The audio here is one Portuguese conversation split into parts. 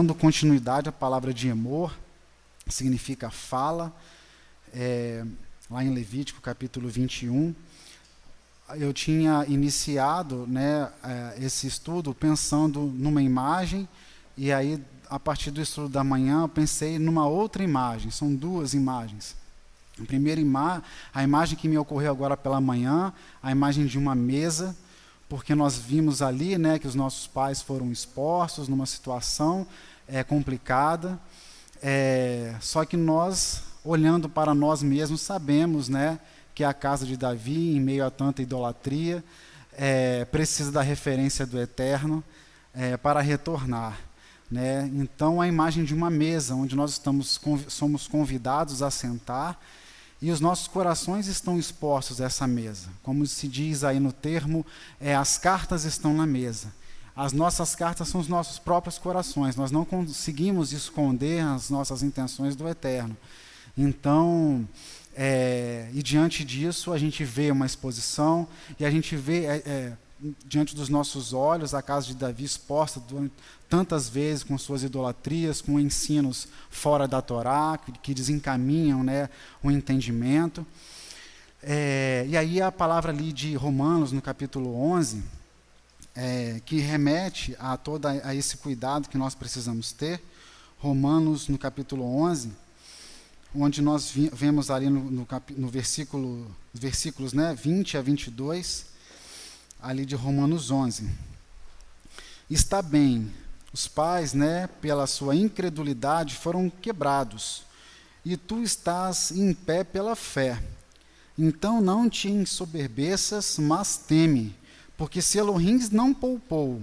dando continuidade à palavra de Emor, significa fala, lá em Levítico capítulo 21, eu tinha iniciado, né, esse estudo pensando numa imagem, e aí, a partir do estudo da manhã, eu pensei numa outra imagem. São duas imagens. A primeira a imagem que me ocorreu agora pela manhã, a imagem de uma mesa, porque nós vimos ali, né, que os nossos pais foram expostos numa situação complicada, só que nós, olhando para nós mesmos, sabemos, né, que a casa de Davi, em meio a tanta idolatria, precisa da referência do Eterno para retornar. Né? Então, a imagem de uma mesa, onde nós somos convidados a sentar, e os nossos corações estão expostos a essa mesa. Como se diz aí no termo, as cartas estão na mesa. As nossas cartas são os nossos próprios corações. Nós não conseguimos esconder as nossas intenções do Eterno. Então, e diante disso, a gente vê uma exposição, e a gente vê, diante dos nossos olhos, a casa de Davi exposta tantas vezes com suas idolatrias, com ensinos fora da Torá, que desencaminham, né, o entendimento. E aí a palavra ali de Romanos, no capítulo 11, que remete a esse cuidado que nós precisamos ter. Romanos, no capítulo 11, onde nós vemos ali no versículos, né, 20 a 22, ali de Romanos 11. Está bem, os pais, né, pela sua incredulidade, foram quebrados, e tu estás em pé pela fé. Então não te ensoberbeças, mas teme, porque se Elohim não poupou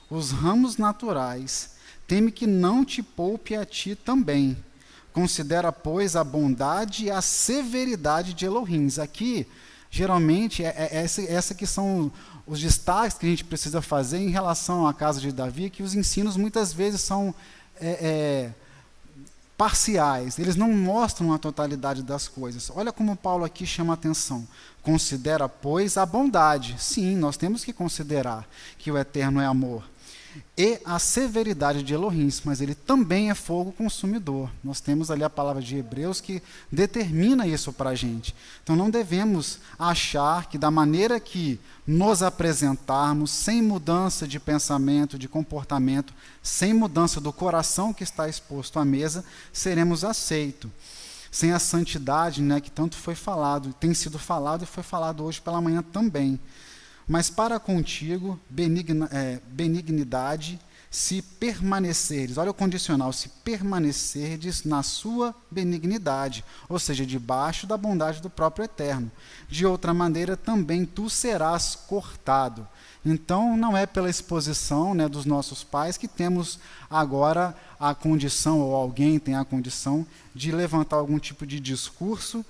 os ramos naturais, teme que não te poupe a ti também. Considera, pois, a bondade e a severidade de Elohim. Aqui, geralmente, essa que são os destaques que a gente precisa fazer em relação à casa de Davi, que os ensinos muitas vezes são parciais, eles não mostram a totalidade das coisas. Olha como Paulo aqui chama a atenção. Considera, pois, a bondade. Sim, nós temos que considerar que o Eterno é amor. E a severidade de Elohim, mas ele também é fogo consumidor. Nós temos ali a palavra de Hebreus que determina isso para a gente. Então não devemos achar que da maneira que nos apresentarmos, sem mudança de pensamento, de comportamento, sem mudança do coração que está exposto à mesa, seremos aceitos. Sem a santidade, né, que tanto foi falado, tem sido falado e foi falado hoje pela manhã também. Mas para contigo, benignidade, se permaneceres, olha o condicional, se permanecerdes na sua benignidade, ou seja, debaixo da bondade do próprio Eterno. De outra maneira, também tu serás cortado. Então, não é pela exposição, né, dos nossos pais que temos agora a condição, ou alguém tem a condição, de levantar algum tipo de discurso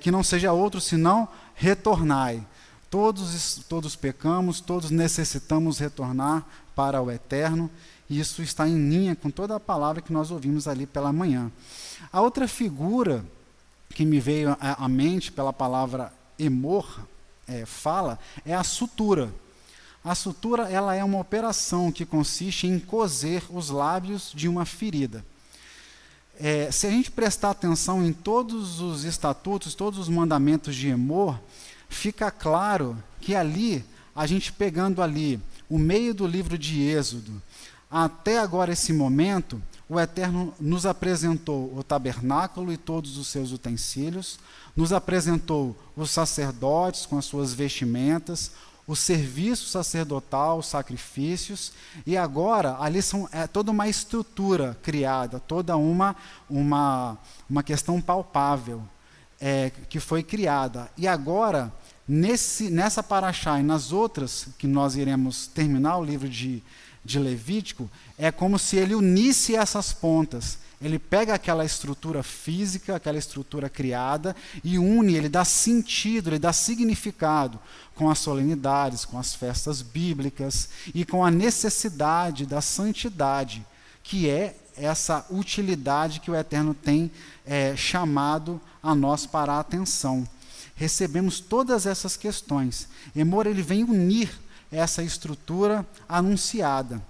que não seja outro, senão retornai. Todos pecamos, todos necessitamos retornar para o Eterno, e isso está em linha com toda a palavra que nós ouvimos ali pela manhã. A outra figura que me veio à mente pela palavra Emor, fala, é a sutura. A sutura, ela é uma operação que consiste em coser os lábios de uma ferida. Se a gente prestar atenção em todos os estatutos, todos os mandamentos de Emor, fica claro que ali, a gente pegando ali o meio do livro de Êxodo, até agora esse momento, o Eterno nos apresentou o tabernáculo e todos os seus utensílios, nos apresentou os sacerdotes com as suas vestimentas, o serviço sacerdotal, os sacrifícios, e agora ali é toda uma estrutura criada, toda uma questão palpável que foi criada. E agora, nessa paraxá e nas outras, que nós iremos terminar o livro de Levítico, é como se ele unisse essas pontas. Ele pega aquela estrutura física, aquela estrutura criada, e une, ele dá sentido, ele dá significado com as solenidades, com as festas bíblicas e com a necessidade da santidade, que é essa utilidade que o Eterno tem chamado a nós para a atenção. Recebemos todas essas questões. Emor, ele vem unir essa estrutura anunciada.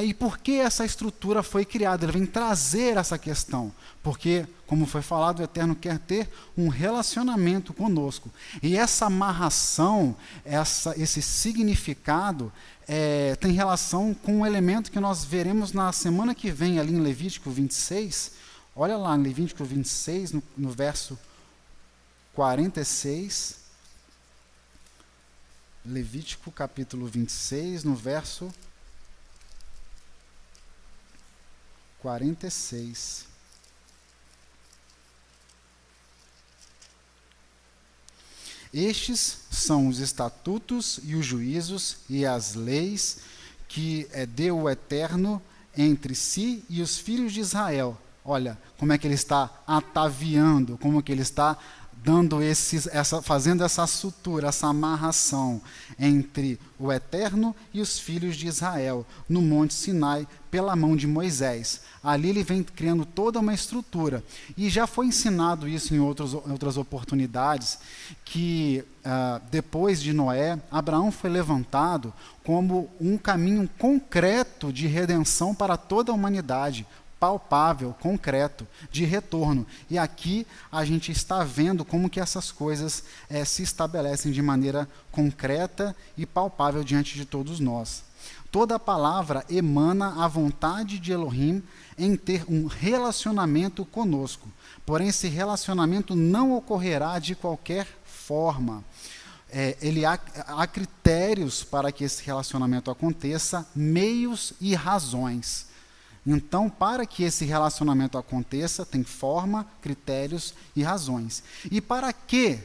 E por que essa estrutura foi criada? Ele vem trazer essa questão. Porque, como foi falado, o Eterno quer ter um relacionamento conosco. E essa amarração, esse significado, tem relação com um elemento que nós veremos na semana que vem, ali em Levítico 26. Olha lá, em Levítico 26, no verso 46. Levítico capítulo 26, no verso 46. Estes são os estatutos e os juízos e as leis que deu o Eterno entre si e os filhos de Israel. Olha como é que ele está ataviando, como que ele está fazendo essa sutura, essa amarração entre o Eterno e os filhos de Israel, no Monte Sinai, pela mão de Moisés. Ali ele vem criando toda uma estrutura. E já foi ensinado isso em outras oportunidades, que depois de Noé, Abraão foi levantado como um caminho concreto de redenção para toda a humanidade, palpável, concreto, de retorno. E aqui a gente está vendo como que essas coisas se estabelecem de maneira concreta e palpável diante de todos nós. Toda a palavra emana a vontade de Elohim em ter um relacionamento conosco. Porém, esse relacionamento não ocorrerá de qualquer forma. Há critérios para que esse relacionamento aconteça, meios e razões. Então, para que esse relacionamento aconteça, tem forma, critérios e razões. E para que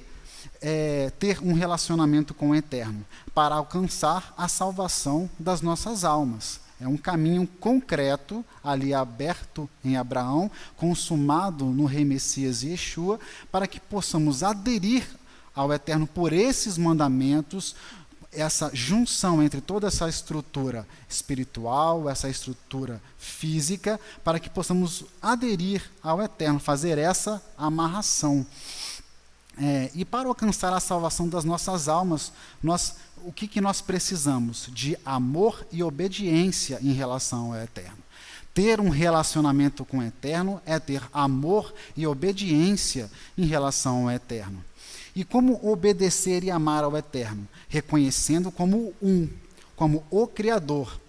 ter um relacionamento com o Eterno? Para alcançar a salvação das nossas almas. É um caminho concreto, ali aberto em Abraão, consumado no Rei Messias Yeshua, para que possamos aderir ao Eterno por esses mandamentos, essa junção entre toda essa estrutura espiritual, essa estrutura física, para que possamos aderir ao Eterno, fazer essa amarração. E para alcançar a salvação das nossas almas, o que nós precisamos? De amor e obediência em relação ao Eterno. Ter um relacionamento com o Eterno é ter amor e obediência em relação ao Eterno. E como obedecer e amar ao Eterno? Reconhecendo como como o Criador,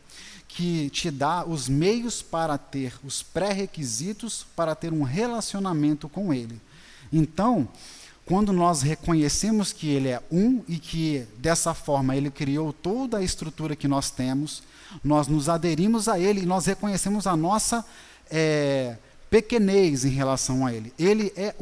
que te dá os meios para ter os pré-requisitos para ter um relacionamento com Ele. Então, quando nós reconhecemos que Ele é e que dessa forma Ele criou toda a estrutura que nós temos, nós nos aderimos a Ele e nós reconhecemos a nossa pequenez em relação a Ele. Ele é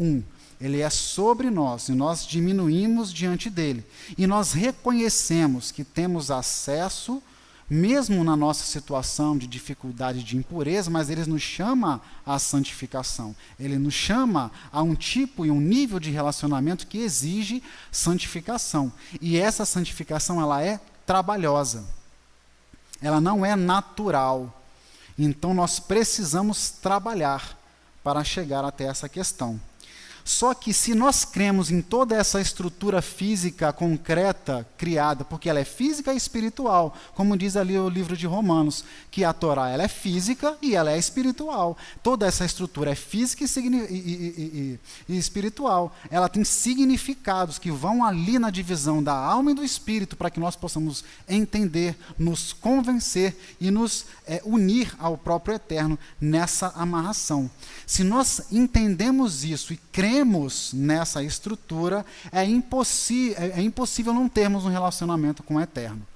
Ele é sobre nós e nós diminuímos diante dele. E nós reconhecemos que temos acesso, mesmo na nossa situação de dificuldade, de impureza, mas ele nos chama à santificação. Ele nos chama a um tipo e um nível de relacionamento que exige santificação. E essa santificação, ela é trabalhosa. Ela não é natural. Então nós precisamos trabalhar para chegar até essa questão. Só que se nós cremos em toda essa estrutura física concreta criada, porque ela é física e espiritual, como diz ali o livro de Romanos, que a Torá ela é física e ela é espiritual. Toda essa estrutura é física e espiritual. Ela tem significados que vão ali na divisão da alma e do espírito para que nós possamos entender, nos convencer e nos unir ao próprio Eterno nessa amarração. Se nós entendemos isso e cremos nessa estrutura, é impossível não termos um relacionamento com o Eterno.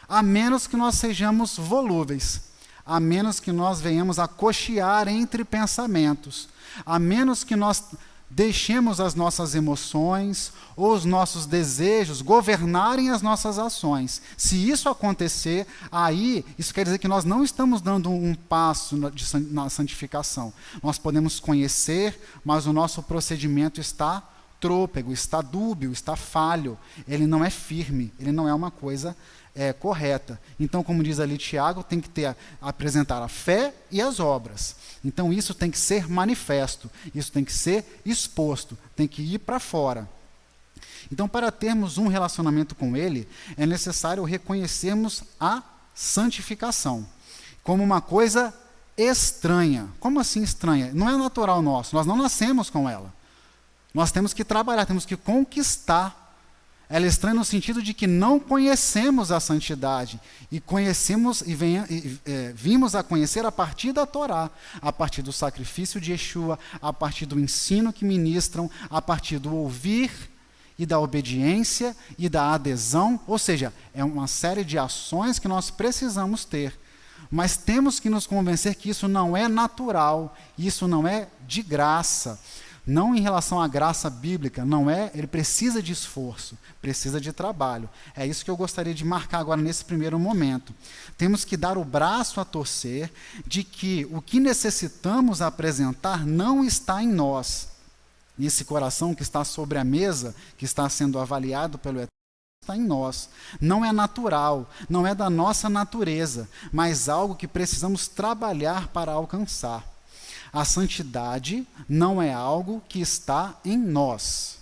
A menos que nós sejamos volúveis, a menos que nós venhamos a cochear entre pensamentos, a menos que nós deixemos as nossas emoções ou os nossos desejos governarem as nossas ações. Se isso acontecer, aí isso quer dizer que nós não estamos dando um passo na santificação. Nós podemos conhecer, mas o nosso procedimento está trôpego, está dúbio, está falho. Ele não é firme, ele não é uma coisa correta. Então, como diz ali Tiago, tem que apresentar a fé e as obras. Então, isso tem que ser manifesto, isso tem que ser exposto, tem que ir para fora. Então, para termos um relacionamento com Ele, é necessário reconhecermos a santificação. como uma coisa estranha. Como assim estranha? Não é natural nosso, nós não nascemos com ela. Nós temos que trabalhar, temos que conquistar. Ela é estranha no sentido de que não conhecemos a santidade e conhecemos vimos a conhecer a partir da Torá, a partir do sacrifício de Yeshua, a partir do ensino que ministram, a partir do ouvir e da obediência e da adesão, ou seja, é uma série de ações que nós precisamos ter. Mas temos que nos convencer que isso não é natural, isso não é de graça. Não em relação à graça bíblica, não é, ele precisa de esforço, precisa de trabalho. É isso que eu gostaria de marcar agora nesse primeiro momento. Temos que dar o braço a torcer de que o que necessitamos apresentar não está em nós. Esse coração que está sobre a mesa, que está sendo avaliado pelo Eterno, está em nós. Não é natural, não é da nossa natureza, mas algo que precisamos trabalhar para alcançar. A santidade não é algo que está em nós.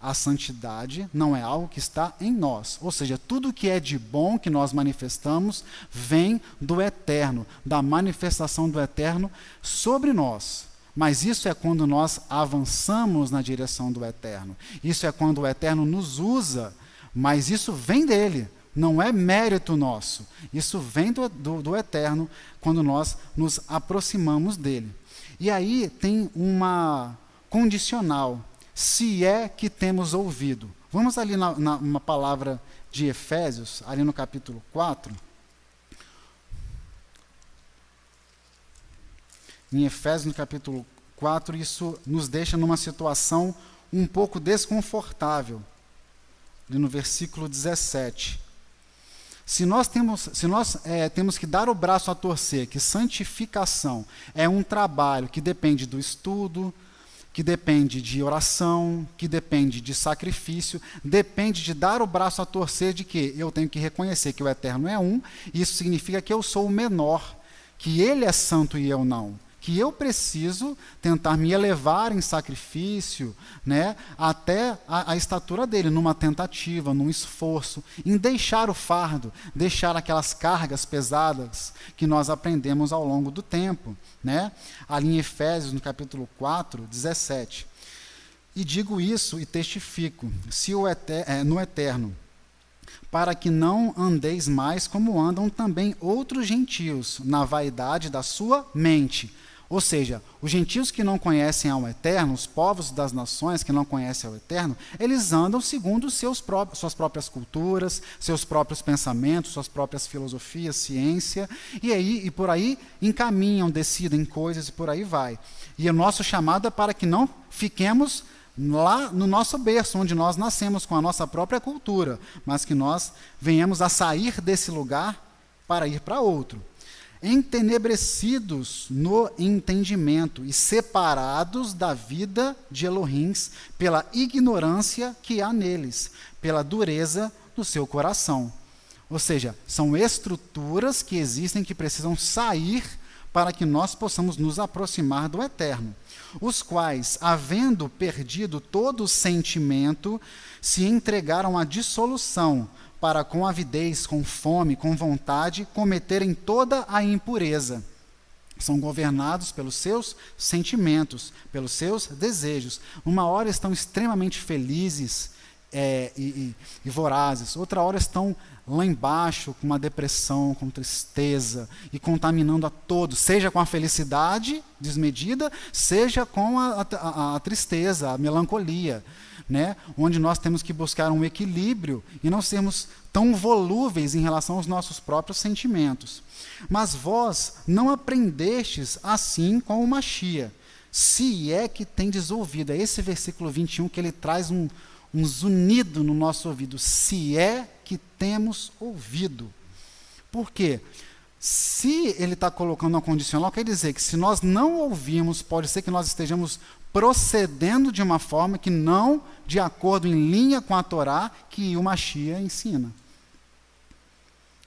A santidade não é algo que está em nós. Ou seja, tudo que é de bom que nós manifestamos vem do Eterno, da manifestação do Eterno sobre nós. Mas isso é quando nós avançamos na direção do Eterno. Isso é quando o Eterno nos usa, mas isso vem dele. Não é mérito nosso. Isso vem do Eterno quando nós nos aproximamos dele. E aí tem uma condicional, se é que temos ouvido. Vamos ali numa palavra de Efésios, ali no capítulo 4. Em Efésios, no capítulo 4, isso nos deixa numa situação um pouco desconfortável. Ali no versículo 17. Se nós temos que dar o braço a torcer, que santificação é um trabalho que depende do estudo, que depende de oração, que depende de sacrifício, depende de dar o braço a torcer de que eu tenho que reconhecer que o Eterno é um, e isso significa que eu sou o menor, que Ele é santo e eu não. Que eu preciso tentar me elevar em sacrifício, né, até a estatura dele, numa tentativa, num esforço, em deixar o fardo, deixar aquelas cargas pesadas que nós aprendemos ao longo do tempo. Né? Ali em Efésios, no capítulo 4, 17. E digo isso e testifico, no Eterno, para que não andeis mais como andam também outros gentios, na vaidade da sua mente. Ou seja, os gentios que não conhecem ao Eterno, os povos das nações que não conhecem ao Eterno, eles andam segundo suas próprias culturas, seus próprios pensamentos, suas próprias filosofias, ciência, e por aí encaminham, decidem coisas e por aí vai. E o nosso chamado é para que não fiquemos lá no nosso berço, onde nós nascemos com a nossa própria cultura, mas que nós venhamos a sair desse lugar para ir para outro. Entenebrecidos no entendimento e separados da vida de Elohims pela ignorância que há neles, pela dureza do seu coração. Ou seja, são estruturas que existem que precisam sair para que nós possamos nos aproximar do Eterno, os quais, havendo perdido todo o sentimento, se entregaram à dissolução, para com avidez, com fome, com vontade, cometerem toda a impureza. São governados pelos seus sentimentos, pelos seus desejos. Uma hora estão extremamente felizes e vorazes, outra hora estão lá embaixo com uma depressão, com tristeza e contaminando a todos, seja com a felicidade desmedida, seja com a tristeza, a melancolia. Né? Onde nós temos que buscar um equilíbrio e não sermos tão volúveis em relação aos nossos próprios sentimentos. Mas vós não aprendestes assim com o Machia, se é que tendes ouvido. É esse versículo 21 que ele traz um zunido no nosso ouvido, se é que temos ouvido. Por quê? Se ele está colocando uma condicional, quer dizer que se nós não ouvirmos, pode ser que nós estejamos procedendo de uma forma que não de acordo em linha com a Torá que o Machia ensina.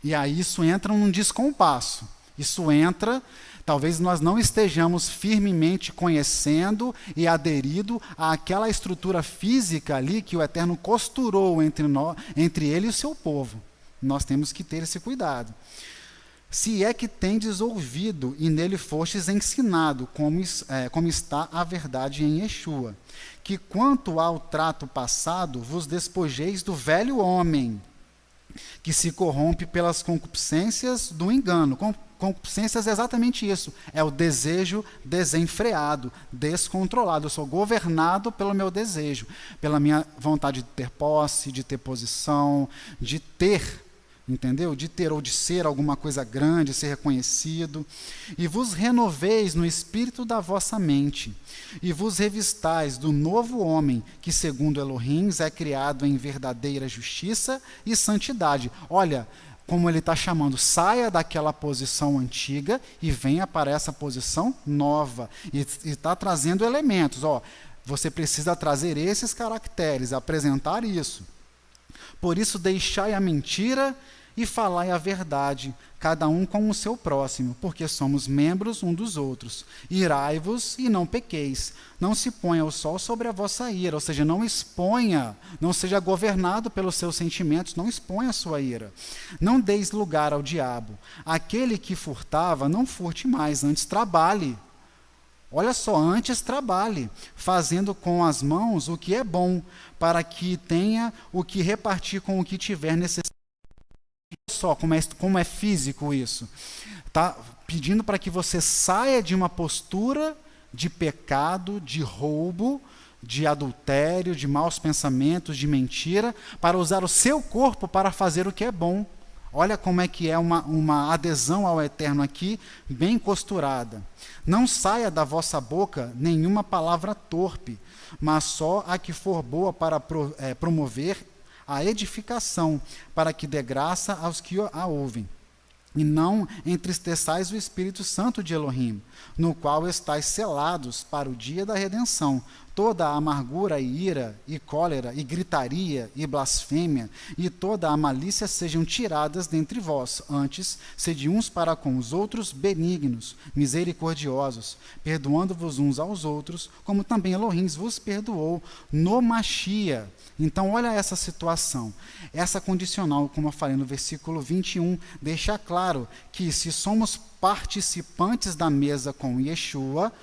E aí isso entra num descompasso. Isso entra, talvez nós não estejamos firmemente conhecendo e aderido àquela estrutura física ali que o Eterno costurou entre ele e o seu povo. Nós temos que ter esse cuidado. Se é que tendes ouvido e nele fostes ensinado, como está a verdade em Yeshua, que quanto ao trato passado, vos despojeis do velho homem, que se corrompe pelas concupiscências do engano. Concupiscências é exatamente isso, é o desejo desenfreado, descontrolado. Eu sou governado pelo meu desejo, pela minha vontade de ter posse, de ter posição, de ter, entendeu? De ter ou de ser alguma coisa grande, ser reconhecido. E vos renoveis no espírito da vossa mente, e vos revistais do novo homem, que segundo Elohim é criado em verdadeira justiça e santidade. Olha, como ele está chamando, saia daquela posição antiga e venha para essa posição nova. E está trazendo elementos. Ó, você precisa trazer esses caracteres, apresentar isso. Por isso, deixai a mentira e falai a verdade, cada um com o seu próximo, porque somos membros um dos outros. Irai-vos e não pequeis. Não se ponha o sol sobre a vossa ira, ou seja, não exponha, não seja governado pelos seus sentimentos, não exponha a sua ira. Não deis lugar ao diabo. Aquele que furtava, não furte mais, antes trabalhe. Olha só, antes trabalhe, fazendo com as mãos o que é bom, para que tenha o que repartir com o que tiver necessidade. Olha só como é físico isso. Está pedindo para que você saia de uma postura de pecado, de roubo, de adultério, de maus pensamentos, de mentira, para usar o seu corpo para fazer o que é bom. Olha como é que é uma adesão ao Eterno aqui, bem costurada. Não saia da vossa boca nenhuma palavra torpe, mas só a que for boa para promover a edificação, para que dê graça aos que a ouvem. E não entristeçais o Espírito Santo de Elohim, no qual estáis selados para o dia da redenção. Toda a amargura e ira, e cólera, e gritaria, e blasfêmia, e toda a malícia sejam tiradas dentre vós. Antes, sede uns para com os outros benignos, misericordiosos, perdoando-vos uns aos outros, como também Elohim vos perdoou no Machia. Então, olha essa situação. Essa condicional, como eu falei no versículo 21, deixa claro que se somos participantes da mesa com Yeshua,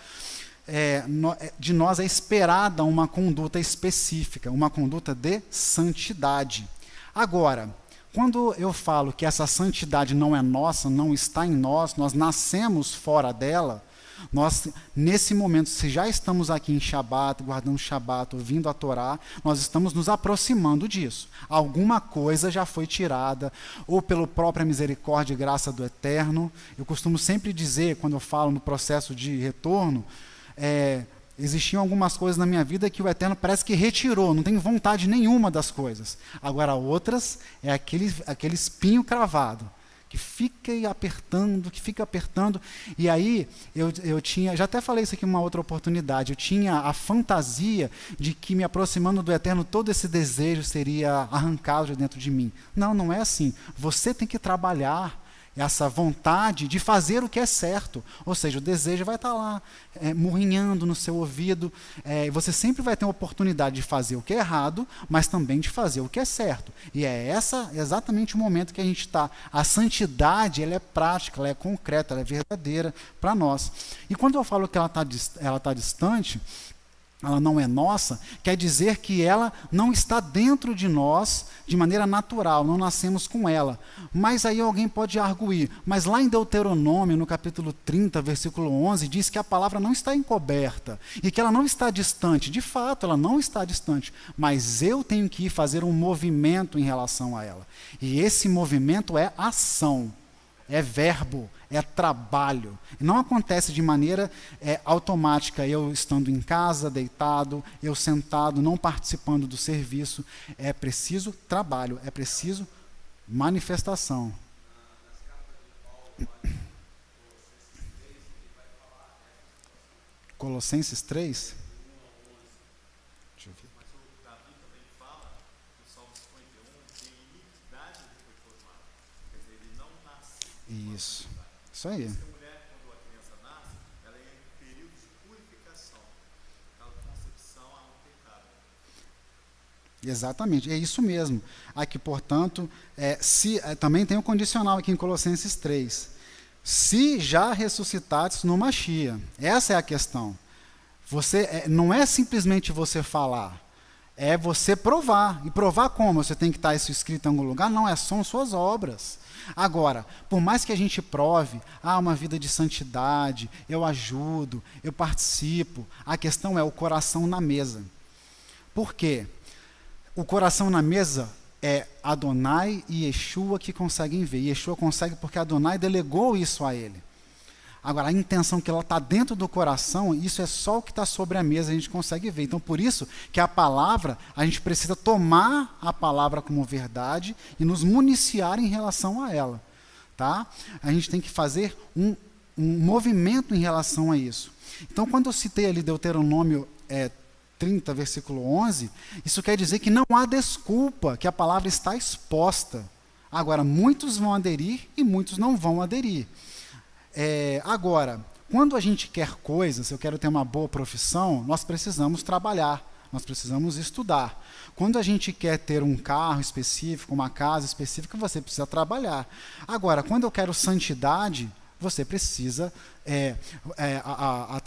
de nós é esperada uma conduta específica, uma conduta de santidade. Agora, quando eu falo que essa santidade não é nossa, não está em nós, nós nascemos fora dela, nós, nesse momento, se já estamos aqui em Shabat, guardando Shabat, ouvindo a Torá, nós estamos nos aproximando disso. Alguma coisa já foi tirada, ou pela própria misericórdia e graça do Eterno. Eu costumo sempre dizer, quando eu falo no processo de retorno, existiam algumas coisas na minha vida que o Eterno parece que retirou, não tenho vontade nenhuma das coisas. Agora, outras é aquele espinho cravado, que fica apertando, e aí eu tinha, já até falei isso aqui em uma outra oportunidade, eu tinha a fantasia de que me aproximando do Eterno, todo esse desejo seria arrancado de dentro de mim. Não, não é assim. Você tem que trabalhar essa vontade de fazer o que é certo, ou seja, o desejo vai estar lá, murrinhando no seu ouvido, você sempre vai ter a oportunidade de fazer o que é errado, mas também de fazer o que é certo, e é exatamente o momento que a gente está. A santidade, ela é prática, ela é concreta, ela é verdadeira para nós. E quando eu falo que ela está distante, ela não é nossa, quer dizer que ela não está dentro de nós de maneira natural, não nascemos com ela. Mas aí alguém pode arguir, mas lá em Deuteronômio, no capítulo 30, versículo 11, diz que a palavra não está encoberta e que ela não está distante. De fato, ela não está distante, mas eu tenho que ir fazer um movimento em relação a ela. E esse movimento é ação. É verbo, é trabalho. Não acontece de maneira automática, eu estando em casa, deitado, eu sentado, não participando do serviço. É preciso trabalho, é preciso manifestação. Colossenses 3? Deixa eu ver. Isso aí. A mulher, quando a criança nasce, ela é em período de purificação. Da concepção ao pecado. Exatamente, é isso mesmo. Aqui, portanto, também tem um condicional aqui em Colossenses 3. Se já ressuscitados no Mashiach. Essa é a questão. Não é simplesmente você falar, é você provar. E provar como? Você tem que estar isso escrito em algum lugar? Não, são suas obras. Agora, por mais que a gente prove, uma vida de santidade, eu ajudo, eu participo, a questão é o coração na mesa. Por quê? O coração na mesa é Adonai e Yeshua que conseguem ver. E Yeshua consegue porque Adonai delegou isso a ele. Agora, a intenção que ela está dentro do coração, isso é só o que está sobre a mesa, a gente consegue ver. Então, por isso que a palavra, a gente precisa tomar a palavra como verdade e nos municiar em relação a ela. Tá? A gente tem que fazer um movimento em relação a isso. Então, quando eu citei ali Deuteronômio 30, versículo 11, isso quer dizer que não há desculpa, que a palavra está exposta. Agora, muitos vão aderir e muitos não vão aderir. Agora, quando a gente quer coisas, eu quero ter uma boa profissão, nós precisamos trabalhar, nós precisamos estudar. Quando a gente quer ter um carro específico, uma casa específica, você precisa trabalhar. Agora, quando eu quero santidade, você precisa...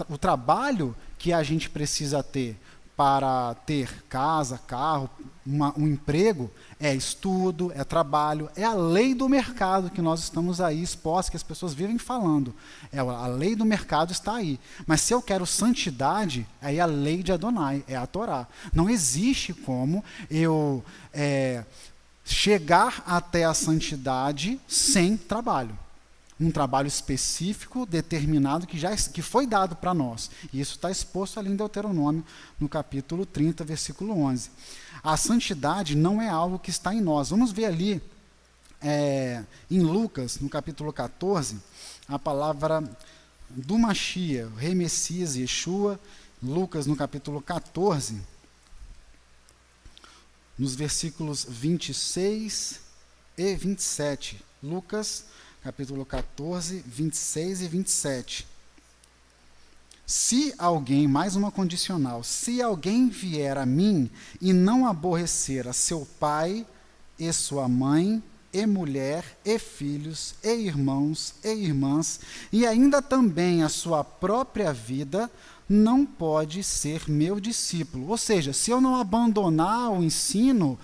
o trabalho que a gente precisa ter para ter casa, carro, um emprego, é estudo, é trabalho, é a lei do mercado que nós estamos aí expostos, que as pessoas vivem falando. A lei do mercado está aí. Mas se eu quero santidade, aí a lei de Adonai, é a Torá. Não existe como eu chegar até a santidade sem trabalho. Um trabalho específico, determinado, que foi dado para nós. E isso está exposto ali em Deuteronômio, no capítulo 30, versículo 11. A santidade não é algo que está em nós. Vamos ver ali, em Lucas, no capítulo 14, a palavra do Mashiach, o Rei Messias, Yeshua, Lucas, no capítulo 14, nos versículos 26 e 27. Lucas, capítulo 14, 26 e 27. Se alguém, mais uma condicional, se alguém vier a mim e não aborrecer a seu pai e sua mãe, e mulher, e filhos, e irmãos, e irmãs, e ainda também a sua própria vida, não pode ser meu discípulo. Ou seja, se eu não abandonar o ensino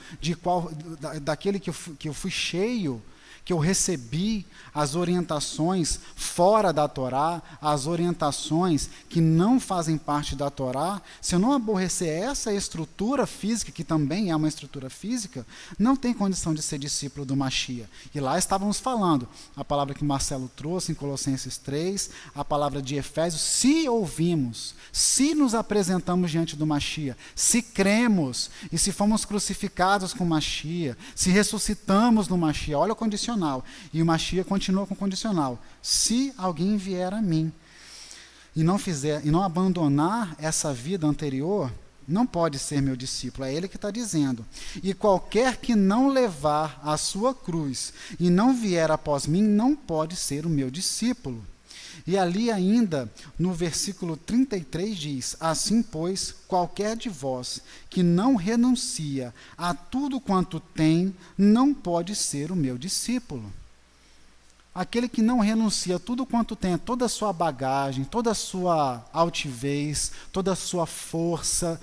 daquele que eu fui cheio, que eu recebi, as orientações fora da Torá, as orientações que não fazem parte da Torá, se eu não aborrecer essa estrutura física, que também é uma estrutura física, não tem condição de ser discípulo do Mashiach. E lá estávamos falando, a palavra que Marcelo trouxe em Colossenses 3, a palavra de Efésios, se ouvimos, se nos apresentamos diante do Mashiach, se cremos, e se fomos crucificados com o Mashiach, se ressuscitamos no Mashiach, olha o condicional. E o Mashiach continua com o condicional. Se alguém vier a mim e não abandonar essa vida anterior, não pode ser meu discípulo. É ele que está dizendo. E qualquer que não levar a sua cruz e não vier após mim, não pode ser o meu discípulo. E ali ainda, no versículo 33 diz, assim pois, qualquer de vós que não renuncia a tudo quanto tem, não pode ser o meu discípulo. Aquele que não renuncia a tudo quanto tem, toda a sua bagagem, toda a sua altivez, toda a sua força,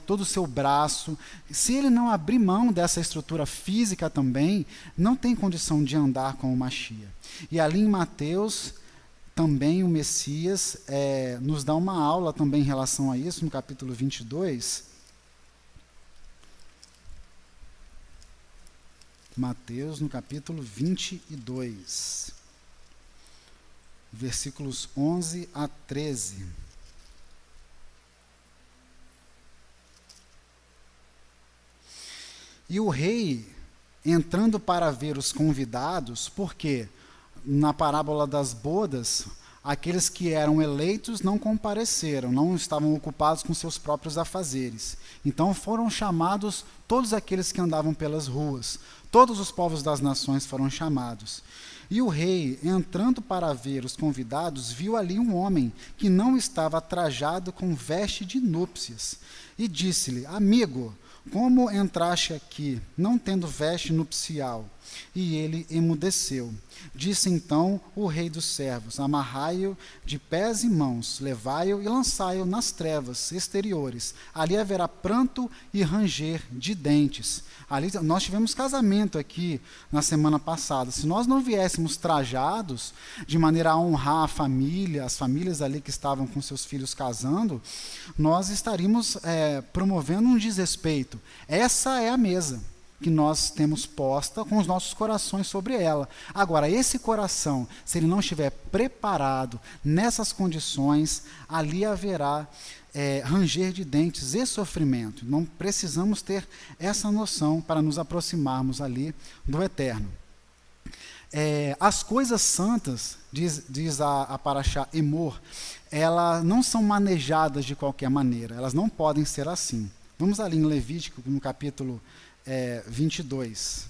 todo o seu braço, se ele não abrir mão dessa estrutura física também, não tem condição de andar com o Mashiach. E ali em Mateus, também o Messias nos dá uma aula também em relação a isso, no capítulo 22. Mateus, no capítulo 22, versículos 11 a 13. E o rei, entrando para ver os convidados, porque na parábola das bodas, aqueles que eram eleitos não compareceram, não estavam ocupados com seus próprios afazeres. Então foram chamados todos aqueles que andavam pelas ruas, todos os povos das nações foram chamados. E o rei, entrando para ver os convidados, viu ali um homem que não estava trajado com veste de núpcias, e disse-lhe: amigo, como entraste aqui, não tendo veste nupcial? e ele emudeceu. Disse então o rei dos servos: amarrai-o de pés e mãos, levai-o e lançai-o nas trevas exteriores. Ali haverá pranto e ranger de dentes. Ali nós tivemos casamento aqui na semana passada. Se nós não viéssemos trajados de maneira a honrar a família, as famílias ali que estavam com seus filhos casando, nós estaríamos promovendo um desrespeito. Essa é a mesa que nós temos posta com os nossos corações sobre ela. Agora, esse coração, se ele não estiver preparado nessas condições, ali haverá ranger de dentes e sofrimento. Não precisamos ter essa noção para nos aproximarmos ali do Eterno. As coisas santas, diz a Parashá Emor, elas não são manejadas de qualquer maneira, elas não podem ser assim. Vamos ali em Levítico, no capítulo 22.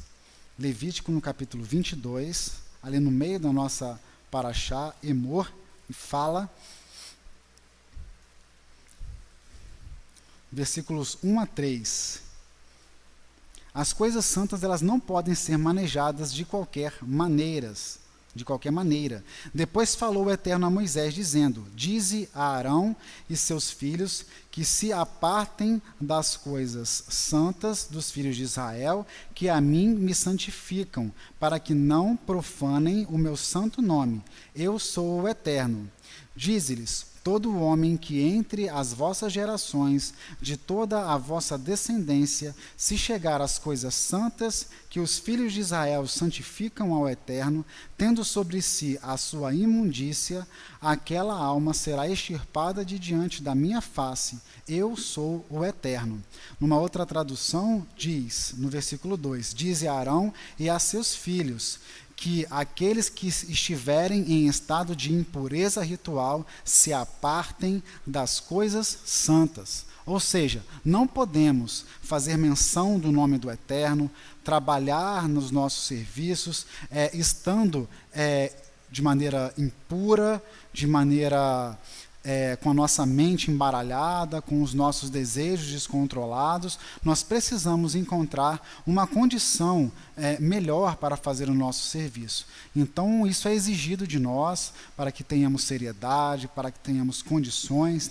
Levítico, no capítulo 22, ali no meio da nossa Parashá Emor, e fala, versículos 1 a 3. As coisas santas, elas não podem ser manejadas de qualquer maneira. Depois falou o Eterno a Moisés, dizendo: dize a Arão e seus filhos que se apartem das coisas santas dos filhos de Israel, que a mim me santificam, para que não profanem o meu santo nome. Eu sou o Eterno. Dize-lhes: todo homem que entre as vossas gerações, de toda a vossa descendência, se chegar às coisas santas que os filhos de Israel santificam ao Eterno, tendo sobre si a sua imundícia, aquela alma será extirpada de diante da minha face. Eu sou o Eterno. Numa outra tradução diz, no versículo 2, dize a Arão e a seus filhos, que aqueles que estiverem em estado de impureza ritual se apartem das coisas santas. Ou seja, não podemos fazer menção do nome do Eterno, trabalhar nos nossos serviços, estando de maneira impura, de maneira com a nossa mente embaralhada, com os nossos desejos descontrolados. Nós precisamos encontrar uma condição melhor para fazer o nosso serviço. Então, isso é exigido de nós, para que tenhamos seriedade, para que tenhamos condições,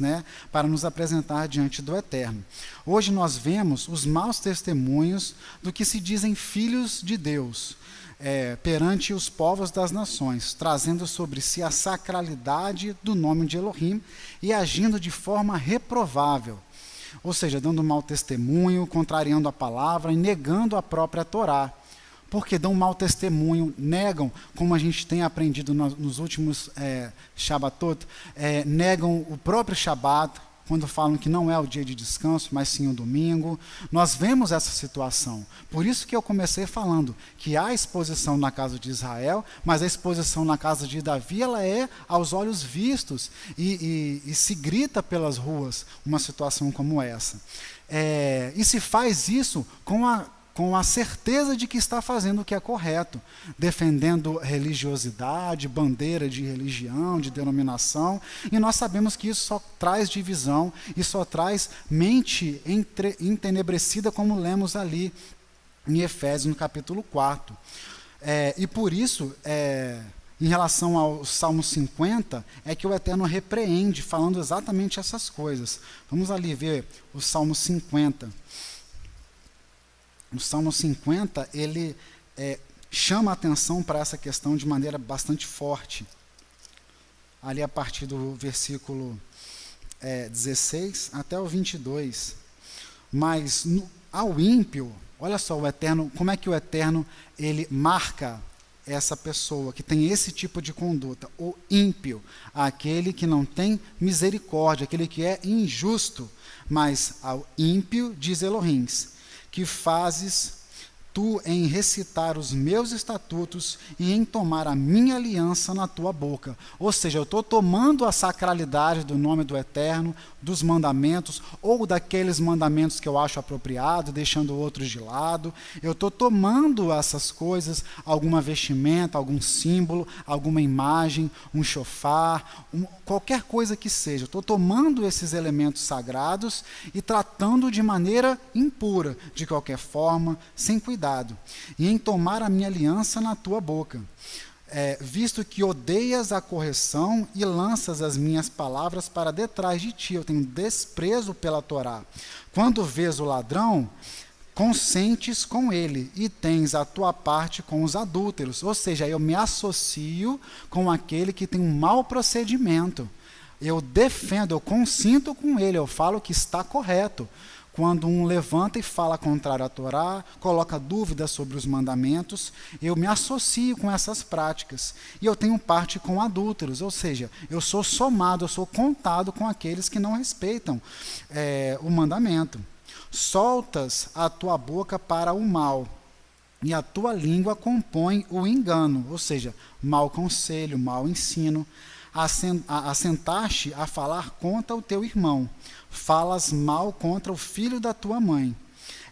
para nos apresentar diante do Eterno. Hoje nós vemos os maus testemunhos do que se dizem filhos de Deus, perante os povos das nações, trazendo sobre si a sacralidade do nome de Elohim e agindo de forma reprovável, ou seja, dando mau testemunho, contrariando a palavra e negando a própria Torá. Porque dão mau testemunho, negam, como a gente tem aprendido nos últimos Shabbatot, negam o próprio Shabat, quando falam que não é o dia de descanso, mas sim o domingo. Nós vemos essa situação. Por isso que eu comecei falando que há exposição na casa de Israel, mas a exposição na casa de Davi, ela é aos olhos vistos e se grita pelas ruas uma situação como essa. E se faz isso com a certeza de que está fazendo o que é correto, defendendo religiosidade, bandeira de religião, de denominação, e nós sabemos que isso só traz divisão e só traz mente entenebrecida, como lemos ali em Efésios, no capítulo 4. E por isso, em relação ao Salmo 50, é que o Eterno repreende, falando exatamente essas coisas. Vamos ali ver o Salmo 50. O Salmo 50, ele chama a atenção para essa questão de maneira bastante forte. Ali a partir do versículo 16 até o 22. Mas ao ímpio, olha só o Eterno, como é que o Eterno ele marca essa pessoa que tem esse tipo de conduta. O ímpio, aquele que não tem misericórdia, aquele que é injusto. Mas ao ímpio, diz Elohim, que fazes tu em recitar os meus estatutos e em tomar a minha aliança na tua boca. Ou seja, eu estou tomando a sacralidade do nome do Eterno, dos mandamentos, ou daqueles mandamentos que eu acho apropriado, deixando outros de lado. Eu estou tomando essas coisas, alguma vestimenta, algum símbolo, alguma imagem, um shofar, qualquer coisa que seja. Eu estou tomando esses elementos sagrados e tratando de maneira impura, de qualquer forma, sem cuidado. cuidado, e em tomar a minha aliança na tua boca, visto que odeias a correção e lanças as minhas palavras para detrás de ti. Eu tenho desprezo pela Torá. Quando vês o ladrão, consentes com ele, e tens a tua parte com os adúlteros. Ou seja, eu me associo com aquele que tem um mau procedimento. Eu defendo, eu consinto com ele, eu falo que está correto. Quando um levanta e fala contrário à Torá, coloca dúvidas sobre os mandamentos, eu me associo com essas práticas. E eu tenho parte com adúlteros, ou seja, eu sou somado, eu sou contado com aqueles que não respeitam o mandamento. Soltas a tua boca para o mal, e a tua língua compõe o engano, ou seja, mau conselho, mau ensino. Assentaste a falar contra o teu irmão, falas mal contra o filho da tua mãe.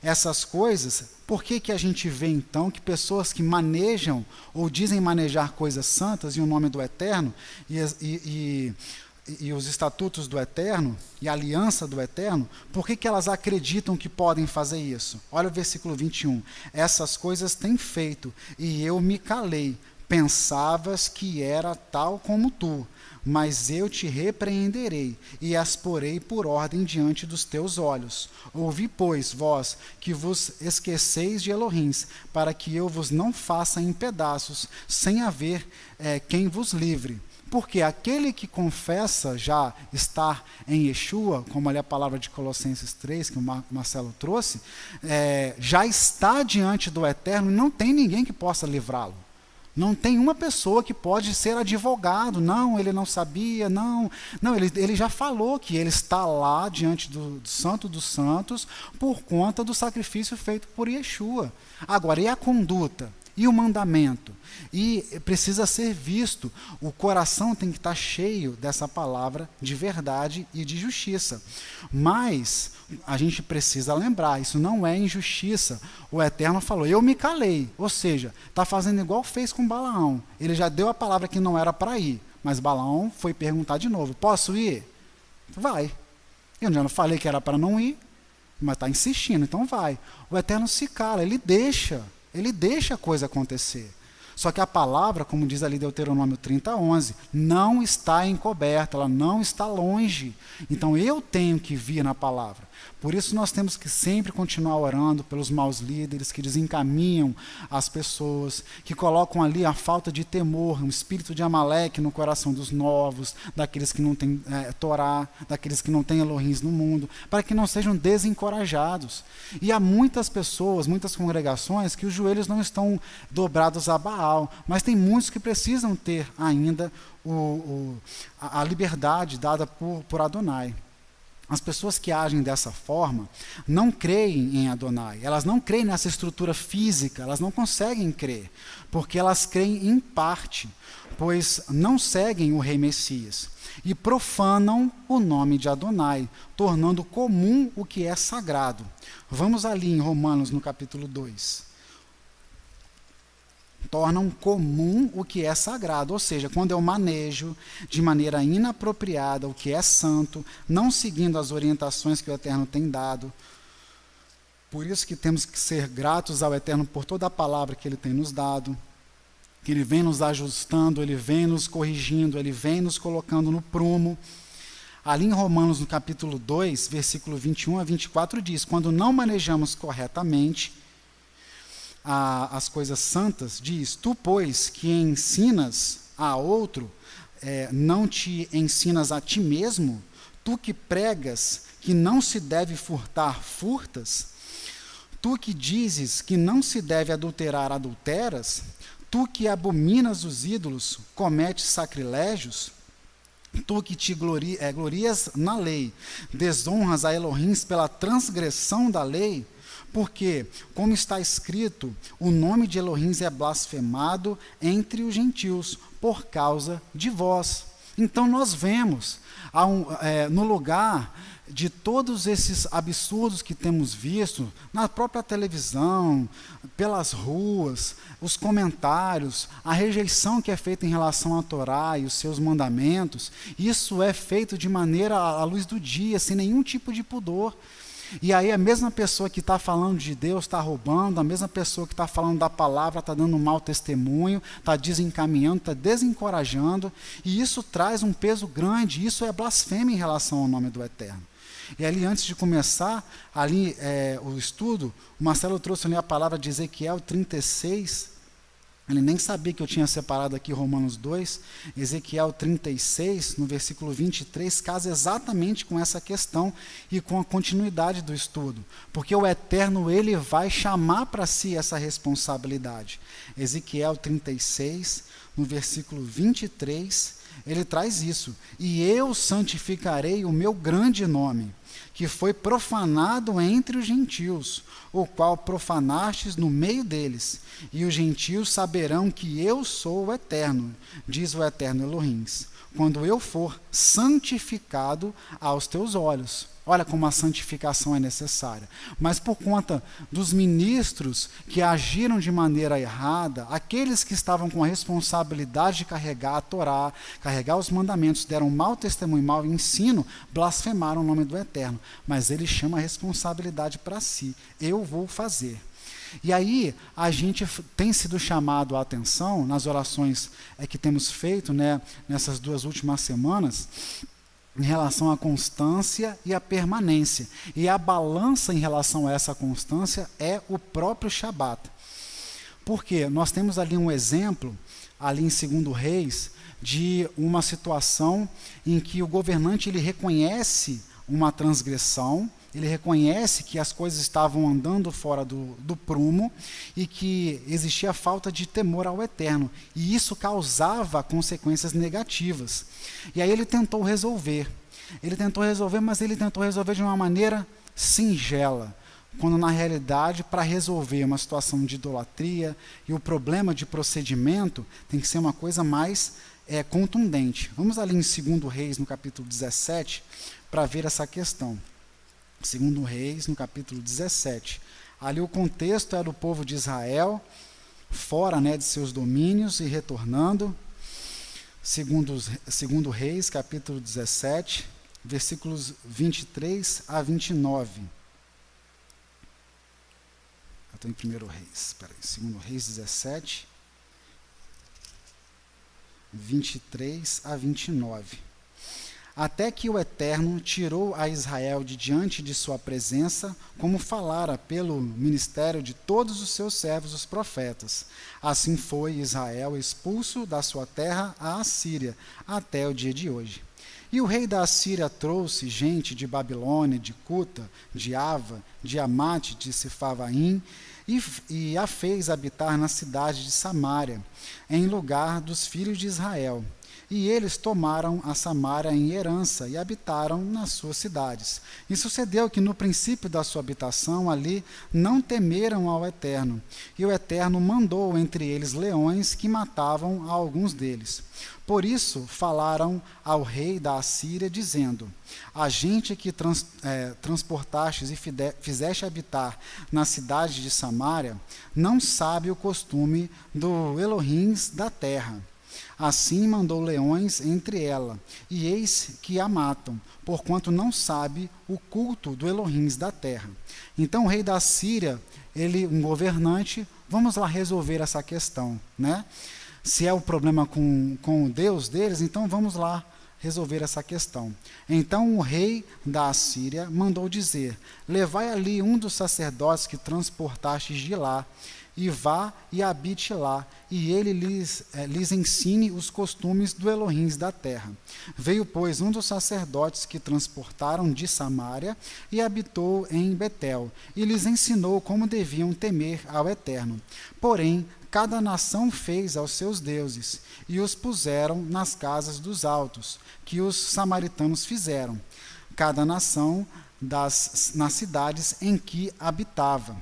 Essas coisas, por que a gente vê então que pessoas que manejam ou dizem manejar coisas santas em o nome do Eterno e os estatutos do Eterno e a aliança do Eterno, por que elas acreditam que podem fazer isso? Olha o versículo 21. Essas coisas têm feito, e eu me calei. Pensavas que era tal como tu, mas eu te repreenderei e as porei por ordem diante dos teus olhos. Ouvi, pois, vós, que vos esqueceis de Elohims, para que eu vos não faça em pedaços, sem haver quem vos livre. Porque aquele que confessa já estar em Yeshua, como ali a palavra de Colossenses 3, que o Marcelo trouxe, já está diante do Eterno e não tem ninguém que possa livrá-lo. Não tem uma pessoa que pode ser advogado. Não, ele não sabia, não, ele já falou que ele está lá diante do Santo dos Santos por conta do sacrifício feito por Yeshua. Agora, e a conduta? E o mandamento? E precisa ser visto. O coração tem que estar cheio dessa palavra de verdade e de justiça. Mas a gente precisa lembrar, isso não é injustiça. O Eterno falou, eu me calei. Ou seja, está fazendo igual fez com Balaão. Ele já deu a palavra que não era para ir, mas Balaão foi perguntar de novo, posso ir? Vai. Eu já não falei que era para não ir, mas está insistindo, então vai. O Eterno se cala, ele deixa a coisa acontecer. Só que a palavra, como diz ali Deuteronômio 30:11, não está encoberta, ela não está longe. Então eu tenho que vir na palavra. Por isso nós temos que sempre continuar orando pelos maus líderes que desencaminham as pessoas, que colocam ali a falta de temor, um espírito de Amaleque no coração dos novos, daqueles que não têm Torá, daqueles que não têm Elohims no mundo, para que não sejam desencorajados. E há muitas pessoas, muitas congregações que os joelhos não estão dobrados a Baal, mas tem muitos que precisam ter ainda a liberdade dada por Adonai. As pessoas que agem dessa forma não creem em Adonai, elas não creem nessa estrutura física, elas não conseguem crer, porque elas creem em parte, pois não seguem o rei Messias, e profanam o nome de Adonai, tornando comum o que é sagrado. Vamos ali em Romanos, no capítulo 2. Tornam comum o que é sagrado, ou seja, quando eu manejo de maneira inapropriada o que é santo, não seguindo as orientações que o Eterno tem dado. Por isso que temos que ser gratos ao Eterno por toda a palavra que Ele tem nos dado, que Ele vem nos ajustando, Ele vem nos corrigindo, Ele vem nos colocando no prumo. Ali em Romanos, no capítulo 2, versículo 21 a 24, diz, quando não manejamos corretamente as coisas santas, diz, tu, pois, que ensinas a outro, não te ensinas a ti mesmo? Tu que pregas que não se deve furtar, furtas? Tu que dizes que não se deve adulterar, adulteras? Tu que abominas os ídolos, cometes sacrilégios? Tu que te glorias na lei, desonras a Elohims pela transgressão da lei? Porque, como está escrito, o nome de Elohims é blasfemado entre os gentios por causa de vós. Então nós vemos, no lugar de todos esses absurdos que temos visto, na própria televisão, pelas ruas, os comentários, a rejeição que é feita em relação à Torá e os seus mandamentos, isso é feito de maneira à luz do dia, sem nenhum tipo de pudor. E aí a mesma pessoa que está falando de Deus está roubando, a mesma pessoa que está falando da palavra está dando um mau testemunho, está desencaminhando, está desencorajando, e isso traz um peso grande, isso é blasfêmia em relação ao nome do Eterno. E ali, antes de começar o estudo, o Marcelo trouxe ali a palavra de Ezequiel 36, ele nem sabia que eu tinha separado aqui Romanos 2, Ezequiel 36, no versículo 23, casa exatamente com essa questão e com a continuidade do estudo, porque o Eterno, ele vai chamar para si essa responsabilidade. Ezequiel 36, no versículo 23, ele traz isso: e eu santificarei o meu grande nome, que foi profanado entre os gentios, o qual profanastes no meio deles, e os gentios saberão que eu sou o Eterno, diz o Eterno Elohim, quando eu for santificado aos teus olhos. Olha como a santificação é necessária. Mas por conta dos ministros que agiram de maneira errada, aqueles que estavam com a responsabilidade de carregar a Torá, carregar os mandamentos, deram mau testemunho, mau ensino, blasfemaram o nome do Eterno. Mas ele chama a responsabilidade para si. Eu vou fazer. E aí a gente tem sido chamado a atenção nas orações que temos feito, né, nessas 2 últimas semanas, em relação à constância e à permanência. E a balança em relação a essa constância é o próprio Shabat. Porque nós temos ali um exemplo, ali em 2 Reis, de uma situação em que o governante ele reconhece uma transgressão, ele reconhece que as coisas estavam andando fora do prumo e que existia falta de temor ao Eterno. E isso causava consequências negativas. E aí ele tentou resolver. Mas ele tentou resolver de uma maneira singela, quando na realidade, para resolver uma situação de idolatria e o problema de procedimento, tem que ser uma coisa mais contundente. Vamos ali em 2 Reis, no capítulo 17, para ver essa questão. 2 Reis, no capítulo 17. Ali o contexto era o povo de Israel, fora, né, de seus domínios e retornando. 2 Reis, capítulo 17, versículos 23 a 29. Eu estou em 1 Reis, espera aí, 2 Reis 17, 23 a 29. Até que o Eterno tirou a Israel de diante de sua presença, como falara pelo ministério de todos os seus servos, os profetas. Assim foi Israel expulso da sua terra à Assíria, até o dia de hoje. E o rei da Assíria trouxe gente de Babilônia, de Cuta, de Ava, de Amate, de Sefavaim, e a fez habitar na cidade de Samaria, em lugar dos filhos de Israel. E eles tomaram a Samaria em herança e habitaram nas suas cidades. E sucedeu que no princípio da sua habitação ali não temeram ao Eterno. E o Eterno mandou entre eles leões que matavam a alguns deles. Por isso falaram ao rei da Assíria, dizendo: a gente que transportastes e fizeste habitar na cidade de Samaria não sabe o costume do Elohim da terra. Assim mandou leões entre ela, e eis que a matam, porquanto não sabe o culto do Elohim da terra. Então o rei da Síria, um governante, vamos lá resolver essa questão, né? Se é o problema com o Deus deles, então vamos lá resolver essa questão. Então o rei da Assíria mandou dizer: levai ali um dos sacerdotes que transportastes de lá, e vá e habite lá, e ele lhes ensine os costumes do Elohim da terra. Veio, pois, um dos sacerdotes que transportaram de Samaria, e habitou em Betel, e lhes ensinou como deviam temer ao Eterno. Porém, cada nação fez aos seus deuses, e os puseram nas casas dos altos, que os samaritanos fizeram, cada nação nas cidades em que habitava.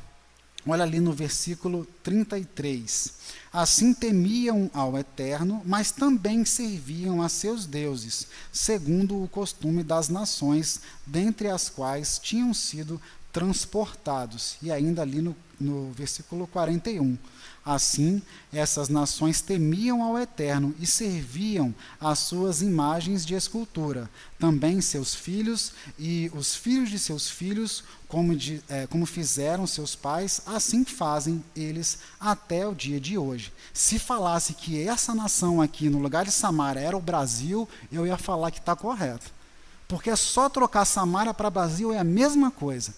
Olha ali no versículo 33. Assim temiam ao Eterno, mas também serviam a seus deuses, segundo o costume das nações, dentre as quais tinham sido transportados. E ainda ali no versículo 41. Assim, essas nações temiam ao Eterno e serviam às suas imagens de escultura. Também seus filhos e os filhos de seus filhos, como fizeram seus pais, assim fazem eles até o dia de hoje. Se falasse que essa nação aqui, no lugar de Samaria, era o Brasil, eu ia falar que está correto. Porque é só trocar Samaria para Brasil, é a mesma coisa.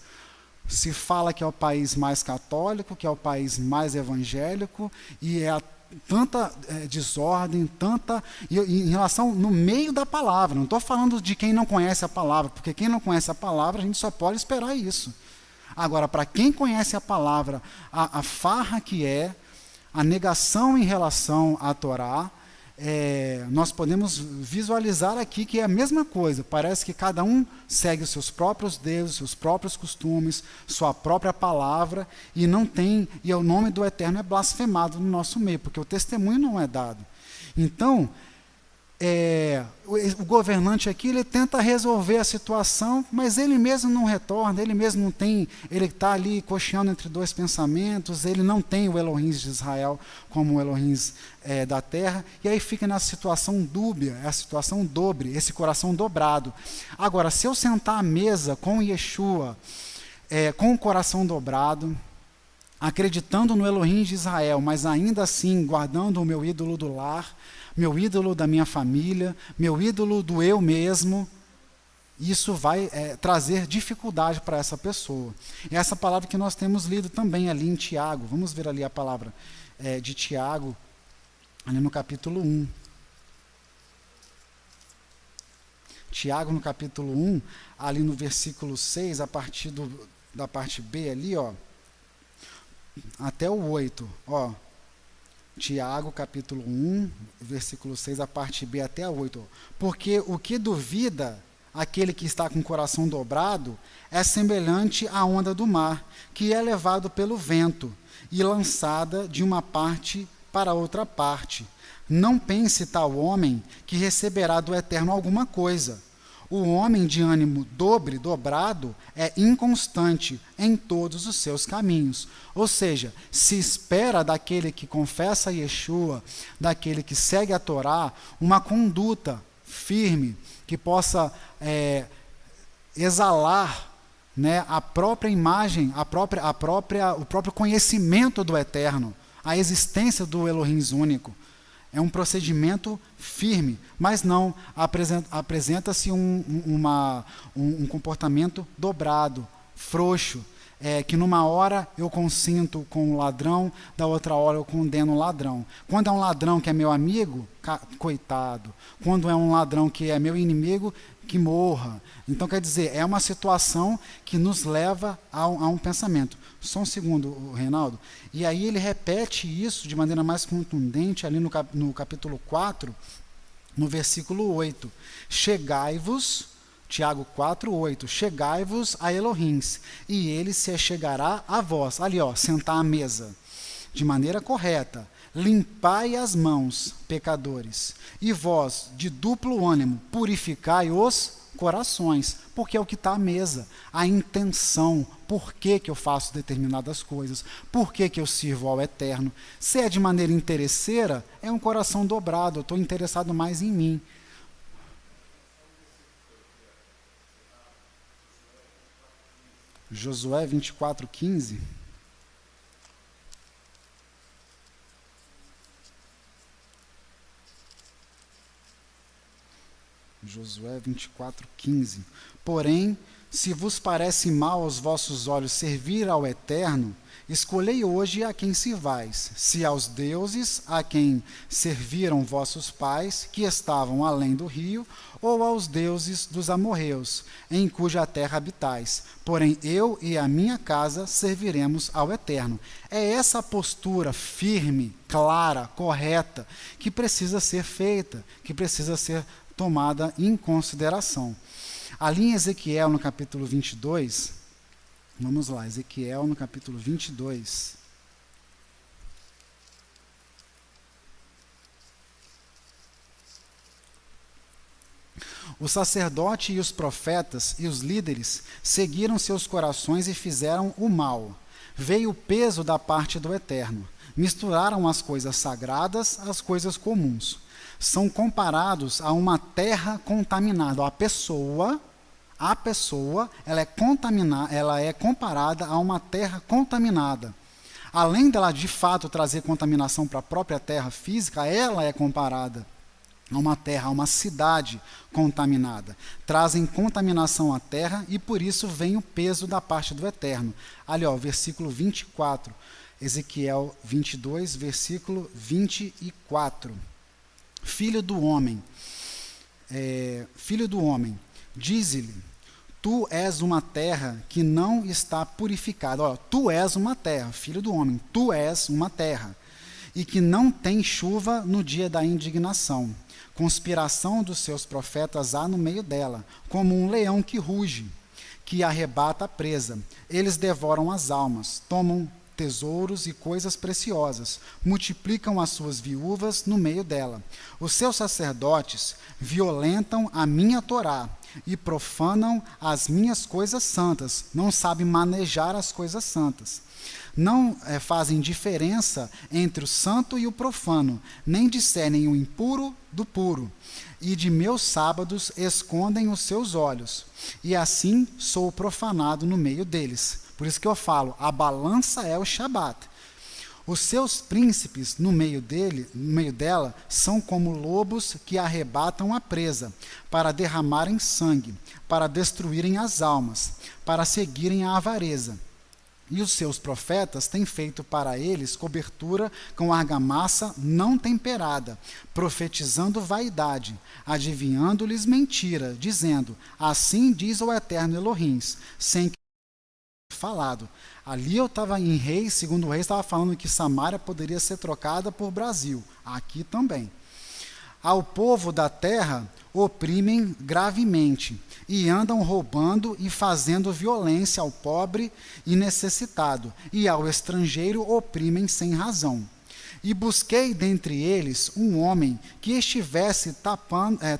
Se fala que é o país mais católico, que é o país mais evangélico, e é tanta desordem, e em relação no meio da palavra. Não estou falando de quem não conhece a palavra, porque quem não conhece a palavra, a gente só pode esperar isso. Agora, para quem conhece a palavra, a farra que é, a negação em relação à Torá, nós podemos visualizar aqui que é a mesma coisa. Parece que cada um segue os seus próprios deuses, seus próprios costumes, sua própria palavra, e o nome do Eterno é blasfemado no nosso meio, porque o testemunho não é dado. Então, o governante aqui, ele tenta resolver a situação, mas ele mesmo não retorna, ele mesmo não tem, ele está ali cocheando entre dois pensamentos, ele não tem o Elohim de Israel como o Elohim da terra, e aí fica na situação dúbia, a situação dobre, esse coração dobrado. Agora, se eu sentar à mesa com Yeshua, com o coração dobrado, acreditando no Elohim de Israel, mas ainda assim guardando o meu ídolo do lar, meu ídolo da minha família, meu ídolo do eu mesmo, isso vai trazer dificuldade para essa pessoa. E essa palavra que nós temos lido também ali em Tiago, vamos ver ali a palavra de Tiago, ali no capítulo 1. Tiago no capítulo 1, ali no versículo 6, a partir da parte B ali, até o 8, Tiago, capítulo 1, versículo 6, a parte B até a 8. Porque o que duvida, aquele que está com o coração dobrado, é semelhante à onda do mar, que é levado pelo vento e lançada de uma parte para outra parte. Não pense tal homem que receberá do Eterno alguma coisa. O homem de ânimo dobrado é inconstante em todos os seus caminhos. Ou seja, se espera daquele que confessa Yeshua, daquele que segue a Torá, uma conduta firme, que possa exalar, a própria imagem, o próprio conhecimento do Eterno, a existência do Elohim único. É um procedimento firme, mas não apresenta-se um comportamento dobrado, frouxo, que numa hora eu consinto com o ladrão, da outra hora eu condeno o ladrão. Quando é um ladrão que é meu amigo, coitado. Quando é um ladrão que é meu inimigo, que morra. Então, quer dizer, é uma situação que nos leva a um pensamento. Só um segundo, Reinaldo. E aí ele repete isso de maneira mais contundente ali no capítulo 4, no versículo 8. Chegai-vos, Tiago 4, 8. Chegai-vos a Elohims, e ele se achegará a vós. Ali, sentar à mesa, de maneira correta. Limpai as mãos, pecadores, e vós, de duplo ânimo, purificai os corações, porque é o que está à mesa, a intenção, por que eu faço determinadas coisas, por que eu sirvo ao Eterno. Se é de maneira interesseira, é um coração dobrado, eu estou interessado mais em mim. Josué 24, 15. Josué 24, 15. Porém, se vos parece mal aos vossos olhos servir ao Eterno, escolhei hoje a quem sirvais, se aos deuses a quem serviram vossos pais, que estavam além do rio, ou aos deuses dos amorreus, em cuja terra habitais. Porém, eu e a minha casa serviremos ao Eterno. É essa postura firme, clara, correta, que precisa ser feita, que precisa ser tomada em consideração. Ali em Ezequiel, no capítulo 22, vamos lá, Ezequiel no capítulo 22. O sacerdote e os profetas e os líderes seguiram seus corações e fizeram o mal. Veio o peso da parte do Eterno. Misturaram as coisas sagradas às coisas comuns. São comparados a uma terra contaminada. A pessoa, ela é comparada a uma terra contaminada. Além dela de fato trazer contaminação para a própria terra física, ela é comparada a uma terra, a uma cidade contaminada. Trazem contaminação à terra e por isso vem o peso da parte do Eterno. Ali, ó, versículo 24, Ezequiel 22, versículo 24. Filho do homem, dize-lhe, tu és uma terra que não está purificada. Olha, tu és uma terra, filho do homem, tu és uma terra, e que não tem chuva no dia da indignação. Conspiração dos seus profetas há no meio dela, como um leão que ruge, que arrebata a presa. Eles devoram as almas, tomam tesouros e coisas preciosas, multiplicam as suas viúvas no meio dela. Os seus sacerdotes violentam a minha Torá e profanam as minhas coisas santas, não sabem manejar as coisas santas. Não fazem diferença entre o santo e o profano, nem discernem o impuro do puro. E de meus sábados escondem os seus olhos, e assim sou profanado no meio deles. Por isso que eu falo, a balança é o Shabat. Os seus príncipes no meio dela são como lobos que arrebatam a presa, para derramarem sangue, para destruírem as almas, para seguirem a avareza. E os seus profetas têm feito para eles cobertura com argamassa não temperada, profetizando vaidade, adivinhando-lhes mentira, dizendo, assim diz o Eterno Elohim, sem que falado. Ali eu estava em Reis, segundo Reis, estava falando que Samaria poderia ser trocada por Brasil. Aqui também. Ao povo da terra oprimem gravemente, e andam roubando e fazendo violência ao pobre e necessitado, e ao estrangeiro oprimem sem razão. E busquei dentre eles um homem que estivesse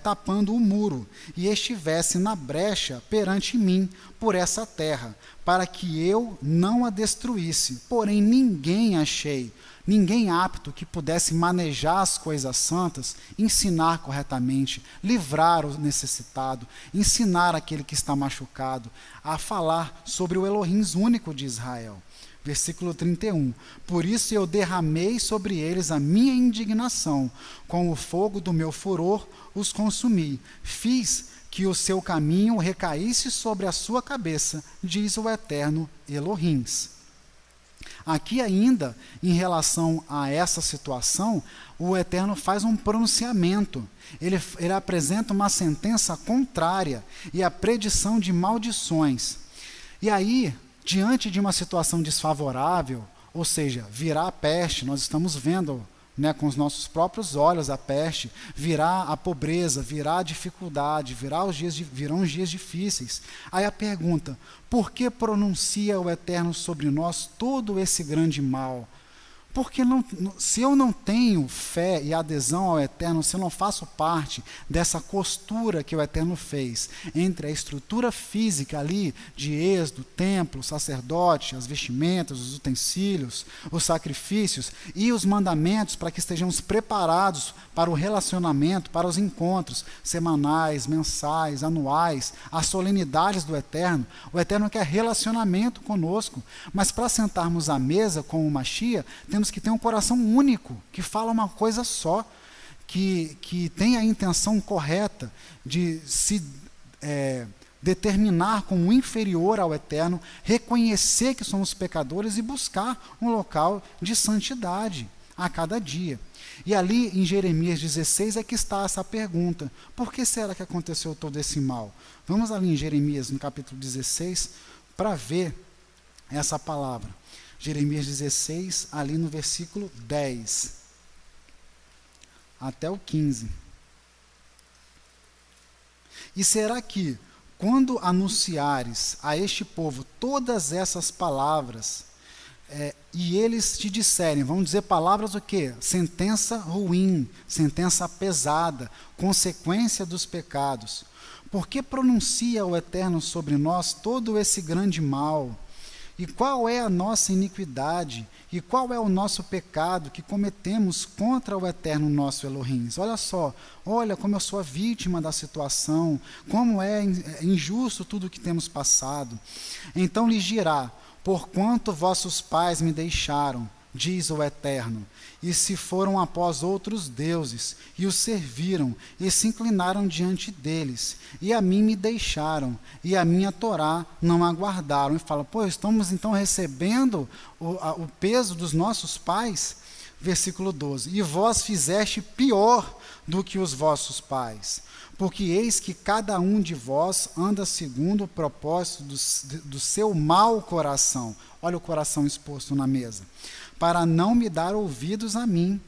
tapando o muro, e estivesse na brecha perante mim por essa terra, para que eu não a destruísse. Porém ninguém achei, ninguém apto que pudesse manejar as coisas santas, ensinar corretamente, livrar o necessitado, ensinar aquele que está machucado, a falar sobre o Elohim único de Israel. Versículo 31. Por isso eu derramei sobre eles a minha indignação, com o fogo do meu furor os consumi. Fiz que o seu caminho recaísse sobre a sua cabeça, diz o Eterno Elohim. Aqui ainda, em relação a essa situação, o Eterno faz um pronunciamento. Ele apresenta uma sentença contrária e a predição de maldições. E aí, diante de uma situação desfavorável, ou seja, virá a peste, nós estamos vendo, né, com os nossos próprios olhos a peste, virá a pobreza, virá a dificuldade, virão os dias difíceis. Aí a pergunta, por que pronuncia o Eterno sobre nós todo esse grande mal? Porque se eu não tenho fé e adesão ao Eterno, se eu não faço parte dessa costura que o Eterno fez entre a estrutura física ali de Êxodo, templo, sacerdote, as vestimentas, os utensílios, os sacrifícios e os mandamentos para que estejamos preparados para o relacionamento, para os encontros semanais, mensais, anuais, as solenidades do Eterno, o Eterno quer relacionamento conosco, mas para sentarmos à mesa com o Mashiach, temos que ter um coração único, que fala uma coisa só, que tem a intenção correta de se determinar como inferior ao Eterno, reconhecer que somos pecadores e buscar um local de santidade a cada dia. E ali em Jeremias 16 é que está essa pergunta, por que será que aconteceu todo esse mal? Vamos ali em Jeremias, no capítulo 16, para ver essa palavra. Jeremias 16, ali no versículo 10 até o 15. E será que, quando anunciares a este povo todas essas palavras, e eles te disserem, vão dizer palavras o quê? Sentença ruim, sentença pesada, consequência dos pecados. Por que pronuncia o Eterno sobre nós todo esse grande mal? E qual é a nossa iniquidade? E qual é o nosso pecado que cometemos contra o Eterno nosso Elohim? Olha só, olha como eu sou a vítima da situação, como é injusto tudo o que temos passado. Então lhes dirá, porquanto vossos pais me deixaram, diz o Eterno, e se foram após outros deuses, e os serviram, e se inclinaram diante deles, e a mim me deixaram, e a minha Torá não aguardaram. E fala, pô, estamos então recebendo o peso dos nossos pais? Versículo 12, e vós fizeste pior do que os vossos pais, porque eis que cada um de vós anda segundo o propósito do seu mau coração. Olha o coração exposto na mesa. Para não me dar ouvidos a mim.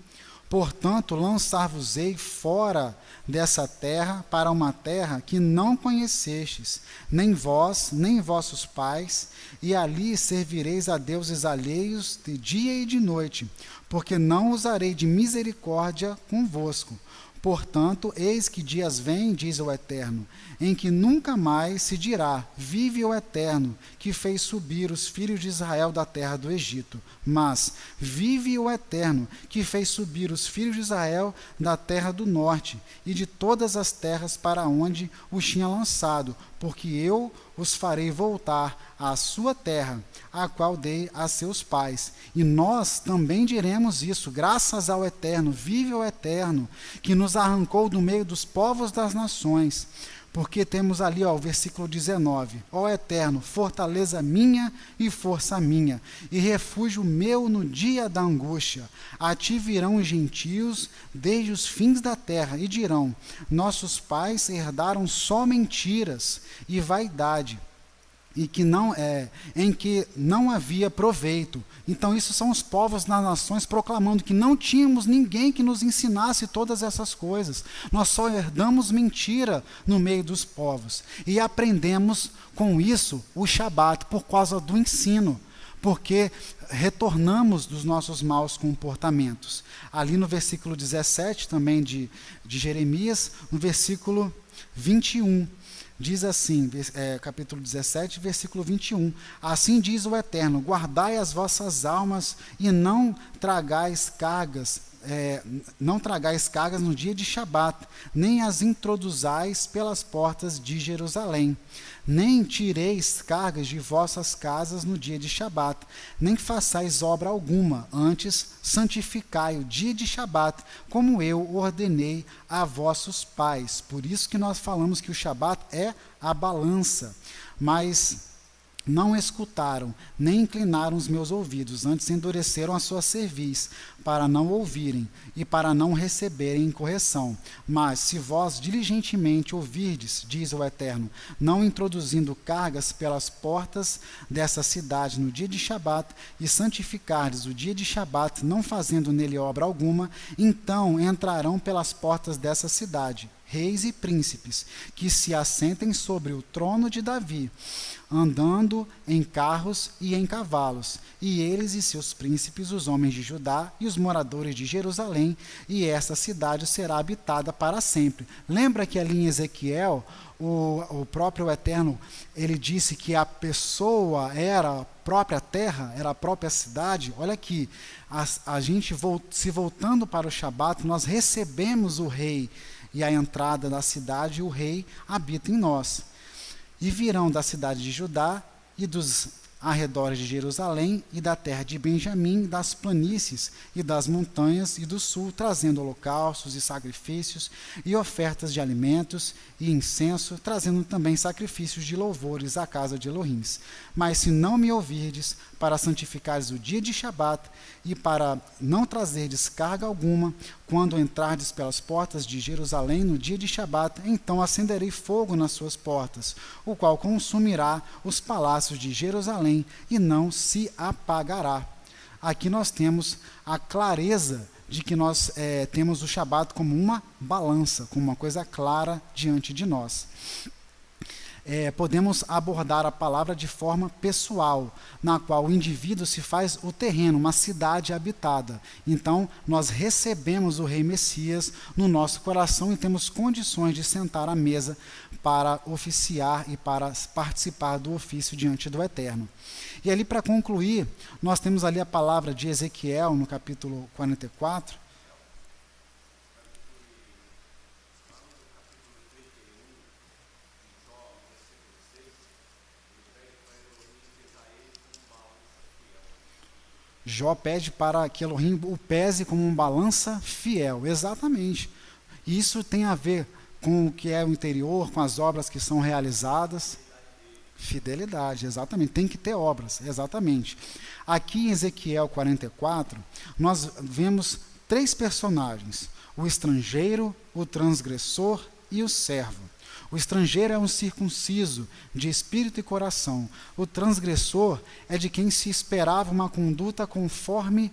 Portanto, lançar-vos-ei fora dessa terra, para uma terra que não conhecestes, nem vós, nem vossos pais, e ali servireis a deuses alheios de dia e de noite, porque não usarei de misericórdia convosco. Portanto, eis que dias vêm, diz o Eterno, em que nunca mais se dirá, vive o Eterno, que fez subir os filhos de Israel da terra do Egito. Mas, vive o Eterno, que fez subir os filhos de Israel da terra do norte, e de todas as terras para onde os tinha lançado, porque eu os farei voltar à sua terra, a qual dei a seus pais. E nós também diremos isso, graças ao Eterno, vive o Eterno, que nos arrancou do meio dos povos das nações. Porque temos ali, o versículo 19, ó Eterno, fortaleza minha e força minha, e refúgio meu no dia da angústia. A ti virão os gentios desde os fins da terra, e dirão, nossos pais herdaram só mentiras e vaidade, e que em que não havia proveito. Então isso são os povos das nações proclamando que não tínhamos ninguém que nos ensinasse todas essas coisas. Nós só herdamos mentira no meio dos povos. E aprendemos com isso o Shabat por causa do ensino, porque retornamos dos nossos maus comportamentos. Ali no versículo 17 também de Jeremias, no versículo 21, diz assim, capítulo 17, versículo 21, assim diz o Eterno, guardai as vossas almas e não tragais cargas no dia de Shabat, nem as introduzais pelas portas de Jerusalém, nem tireis cargas de vossas casas no dia de Shabat, nem façais obra alguma, antes santificai o dia de Shabat, como eu ordenei a vossos pais. Por isso que nós falamos que o Shabat é a balança, mas não escutaram, nem inclinaram os meus ouvidos, antes endureceram a sua cerviz, para não ouvirem e para não receberem correção. Mas se vós diligentemente ouvirdes, diz o Eterno, não introduzindo cargas pelas portas dessa cidade no dia de Shabat, e santificardes o dia de Shabat, não fazendo nele obra alguma, então entrarão pelas portas dessa cidade reis e príncipes, que se assentem sobre o trono de Davi, andando em carros e em cavalos, e eles e seus príncipes, os homens de Judá e os moradores de Jerusalém, e essa cidade será habitada para sempre. Lembra que ali em Ezequiel, o próprio Eterno, ele disse que a pessoa era a própria terra, era a própria cidade? Olha aqui, a gente se voltando para o Shabat, nós recebemos o rei, e a entrada da cidade, o rei habita em nós. E virão da cidade de Judá e dos arredores de Jerusalém e da terra de Benjamim, das planícies e das montanhas e do sul, trazendo holocaustos e sacrifícios e ofertas de alimentos e incenso, trazendo também sacrifícios de louvores à casa de Elohim. Mas se não me ouvirdes, para santificares o dia de Shabat e para não trazerdes carga alguma, quando entrardes pelas portas de Jerusalém no dia de Shabat, então acenderei fogo nas suas portas, o qual consumirá os palácios de Jerusalém e não se apagará. Aqui nós temos a clareza de que nós temos o Shabat como uma balança, como uma coisa clara diante de nós. podemos abordar a palavra de forma pessoal, na qual o indivíduo se faz o terreno, uma cidade habitada. Então, nós recebemos o Rei Messias no nosso coração e temos condições de sentar à mesa para oficiar e para participar do ofício diante do Eterno. E ali, para concluir, nós temos ali a palavra de Ezequiel, no capítulo 44, Jó pede para que Elohim o pese como um balança fiel. Exatamente. Isso tem a ver com o que é o interior, com as obras que são realizadas. Fidelidade, exatamente. Tem que ter obras, exatamente. Aqui em Ezequiel 44, nós vemos 3 personagens: o estrangeiro, o transgressor e o servo. O estrangeiro é um circunciso de espírito e coração. O transgressor é de quem se esperava uma conduta conforme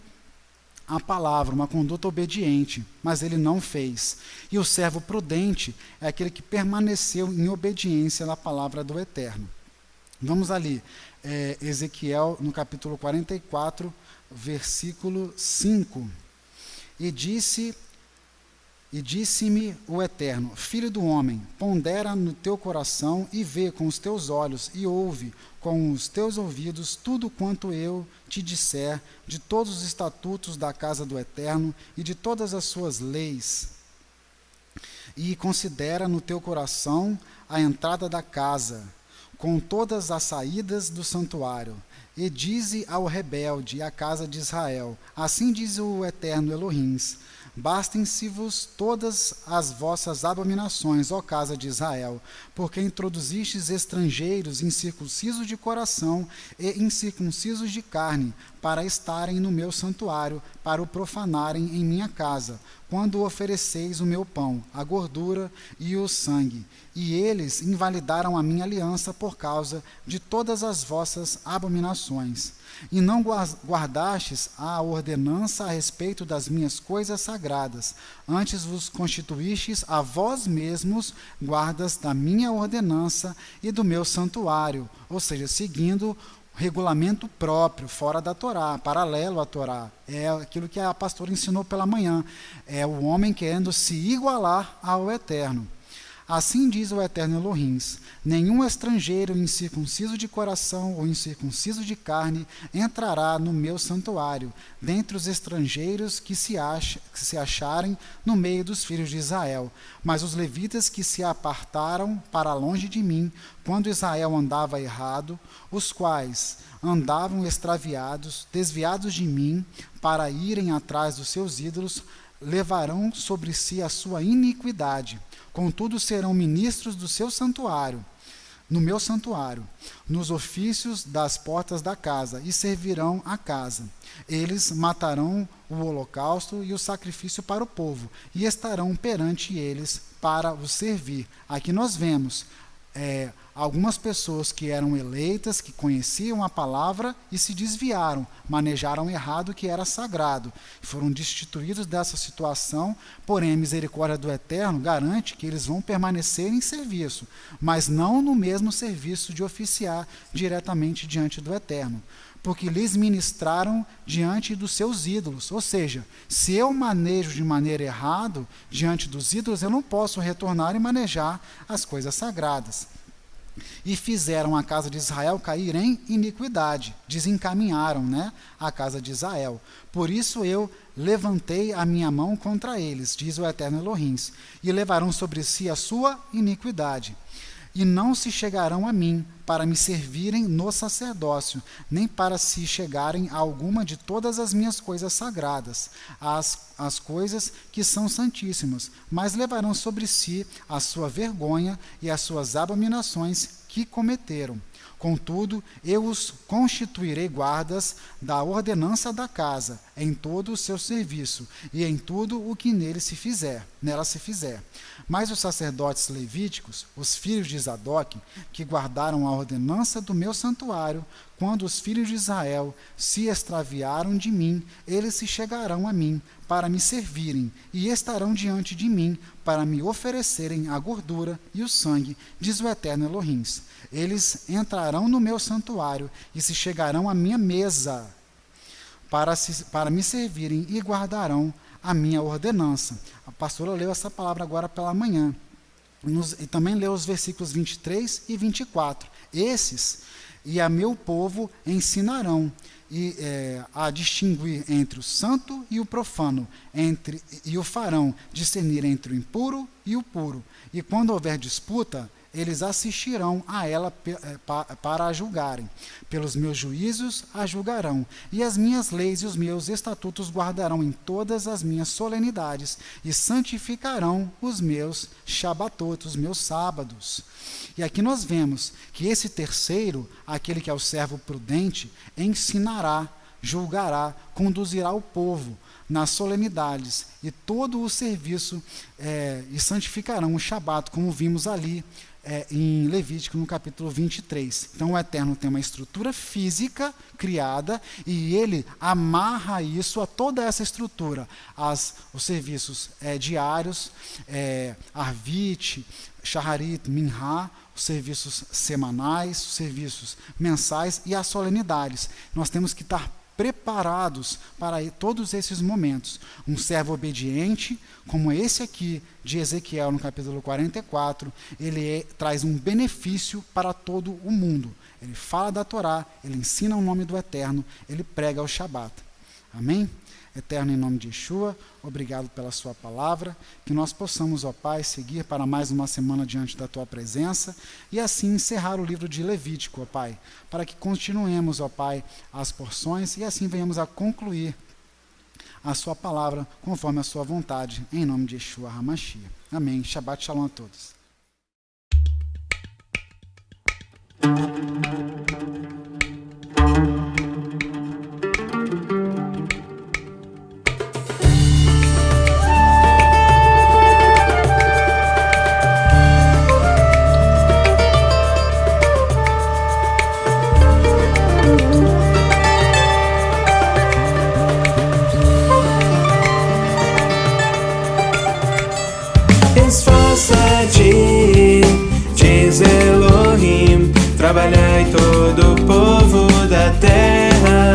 a palavra, uma conduta obediente, mas ele não fez. E o servo prudente é aquele que permaneceu em obediência na palavra do Eterno. Vamos ali, Ezequiel no capítulo 44, versículo 5. E disse-me o Eterno: Filho do homem, pondera no teu coração e vê com os teus olhos e ouve com os teus ouvidos tudo quanto eu te disser de todos os estatutos da casa do Eterno e de todas as suas leis. E considera no teu coração a entrada da casa, com todas as saídas do santuário. E dize ao rebelde e à casa de Israel: Assim diz o Eterno Elohim: Bastem-se-vos todas as vossas abominações, ó casa de Israel, porque introduzistes estrangeiros incircuncisos de coração e incircuncisos de carne, para estarem no meu santuário, para o profanarem em minha casa, quando ofereceis o meu pão, a gordura e o sangue. E eles invalidaram a minha aliança por causa de todas as vossas abominações. E não guardastes a ordenança a respeito das minhas coisas sagradas, antes vos constituístes a vós mesmos guardas da minha ordenança e do meu santuário, ou seja, seguindo regulamento próprio, fora da Torá, paralelo à Torá. É aquilo que a pastora ensinou pela manhã. É o homem querendo se igualar ao Eterno. Assim diz o Eterno Elohim: nenhum estrangeiro incircunciso de coração ou incircunciso de carne entrará no meu santuário, dentre os estrangeiros que se acharem no meio dos filhos de Israel. Mas os levitas que se apartaram para longe de mim, quando Israel andava errado, os quais andavam extraviados, desviados de mim, para irem atrás dos seus ídolos, levarão sobre si a sua iniquidade. Contudo, serão ministros do seu santuário, no meu santuário, nos ofícios das portas da casa, e servirão a casa. Eles matarão o holocausto e o sacrifício para o povo, e estarão perante eles para o servir. Aqui nós vemos algumas pessoas que eram eleitas, que conheciam a palavra e se desviaram, manejaram errado o que era sagrado, foram destituídos dessa situação. Porém, a misericórdia do Eterno garante que eles vão permanecer em serviço, mas não no mesmo serviço de oficiar diretamente diante do Eterno, porque lhes ministraram diante dos seus ídolos. Ou seja, se eu manejo de maneira errada diante dos ídolos, eu não posso retornar e manejar as coisas sagradas. E fizeram a casa de Israel cair em iniquidade, desencaminharam, a casa de Israel. Por isso eu levantei a minha mão contra eles, diz o Eterno Elohim, e levarão sobre si a sua iniquidade. E não se chegarão a mim para me servirem no sacerdócio, nem para se chegarem a alguma de todas as minhas coisas sagradas, as coisas que são santíssimas, mas levarão sobre si a sua vergonha e as suas abominações que cometeram. Contudo, eu os constituirei guardas da ordenança da casa, em todo o seu serviço, e em tudo o que nela se fizer. Mas os sacerdotes levíticos, os filhos de Zadok, que guardaram a ordenança do meu santuário, quando os filhos de Israel se extraviaram de mim, eles se chegarão a mim para me servirem e estarão diante de mim para me oferecerem a gordura e o sangue, diz o Eterno Elohim. Eles entrarão no meu santuário e se chegarão à minha mesa para me servirem e guardarão a minha ordenança. A pastora leu essa palavra agora pela manhã. E também leu os versículos 23 e 24. Esses e a meu povo ensinarão a distinguir entre o santo e o profano, e o farão discernir entre o impuro e o puro. E quando houver disputa, eles assistirão a ela para a julgarem. Pelos meus juízos a julgarão, e as minhas leis e os meus estatutos guardarão em todas as minhas solenidades, e santificarão os meus shabatot, os meus sábados. E aqui nós vemos que esse terceiro, aquele que é o servo prudente, ensinará, julgará, conduzirá o povo nas solenidades e todo o serviço, e santificarão o Shabat, como vimos ali em Levítico, no capítulo 23. Então o Eterno tem uma estrutura física criada e ele amarra isso a toda essa estrutura, os serviços diários, Arvit, Shaharit, Minha, os serviços semanais, os serviços mensais e as solenidades. Nós temos que estar preparados para todos esses momentos. Um servo obediente, como esse aqui de Ezequiel no capítulo 44, ele traz um benefício para todo o mundo. Ele fala da Torá, ele ensina o nome do Eterno, ele prega o Shabat. Amém? Eterno, em nome de Yeshua, obrigado pela sua palavra, que nós possamos, ó Pai, seguir para mais uma semana diante da tua presença e assim encerrar o livro de Levítico, ó Pai, para que continuemos, ó Pai, as porções e assim venhamos a concluir a sua palavra conforme a sua vontade, em nome de Yeshua HaMashiach. Amém. Shabbat Shalom a todos. Esforça-te, diz Elohim, trabalhai todo o povo da terra.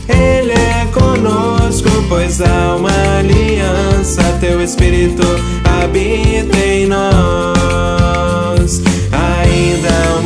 Ele é conosco, pois há uma aliança, teu Espírito habita em nós. Ainda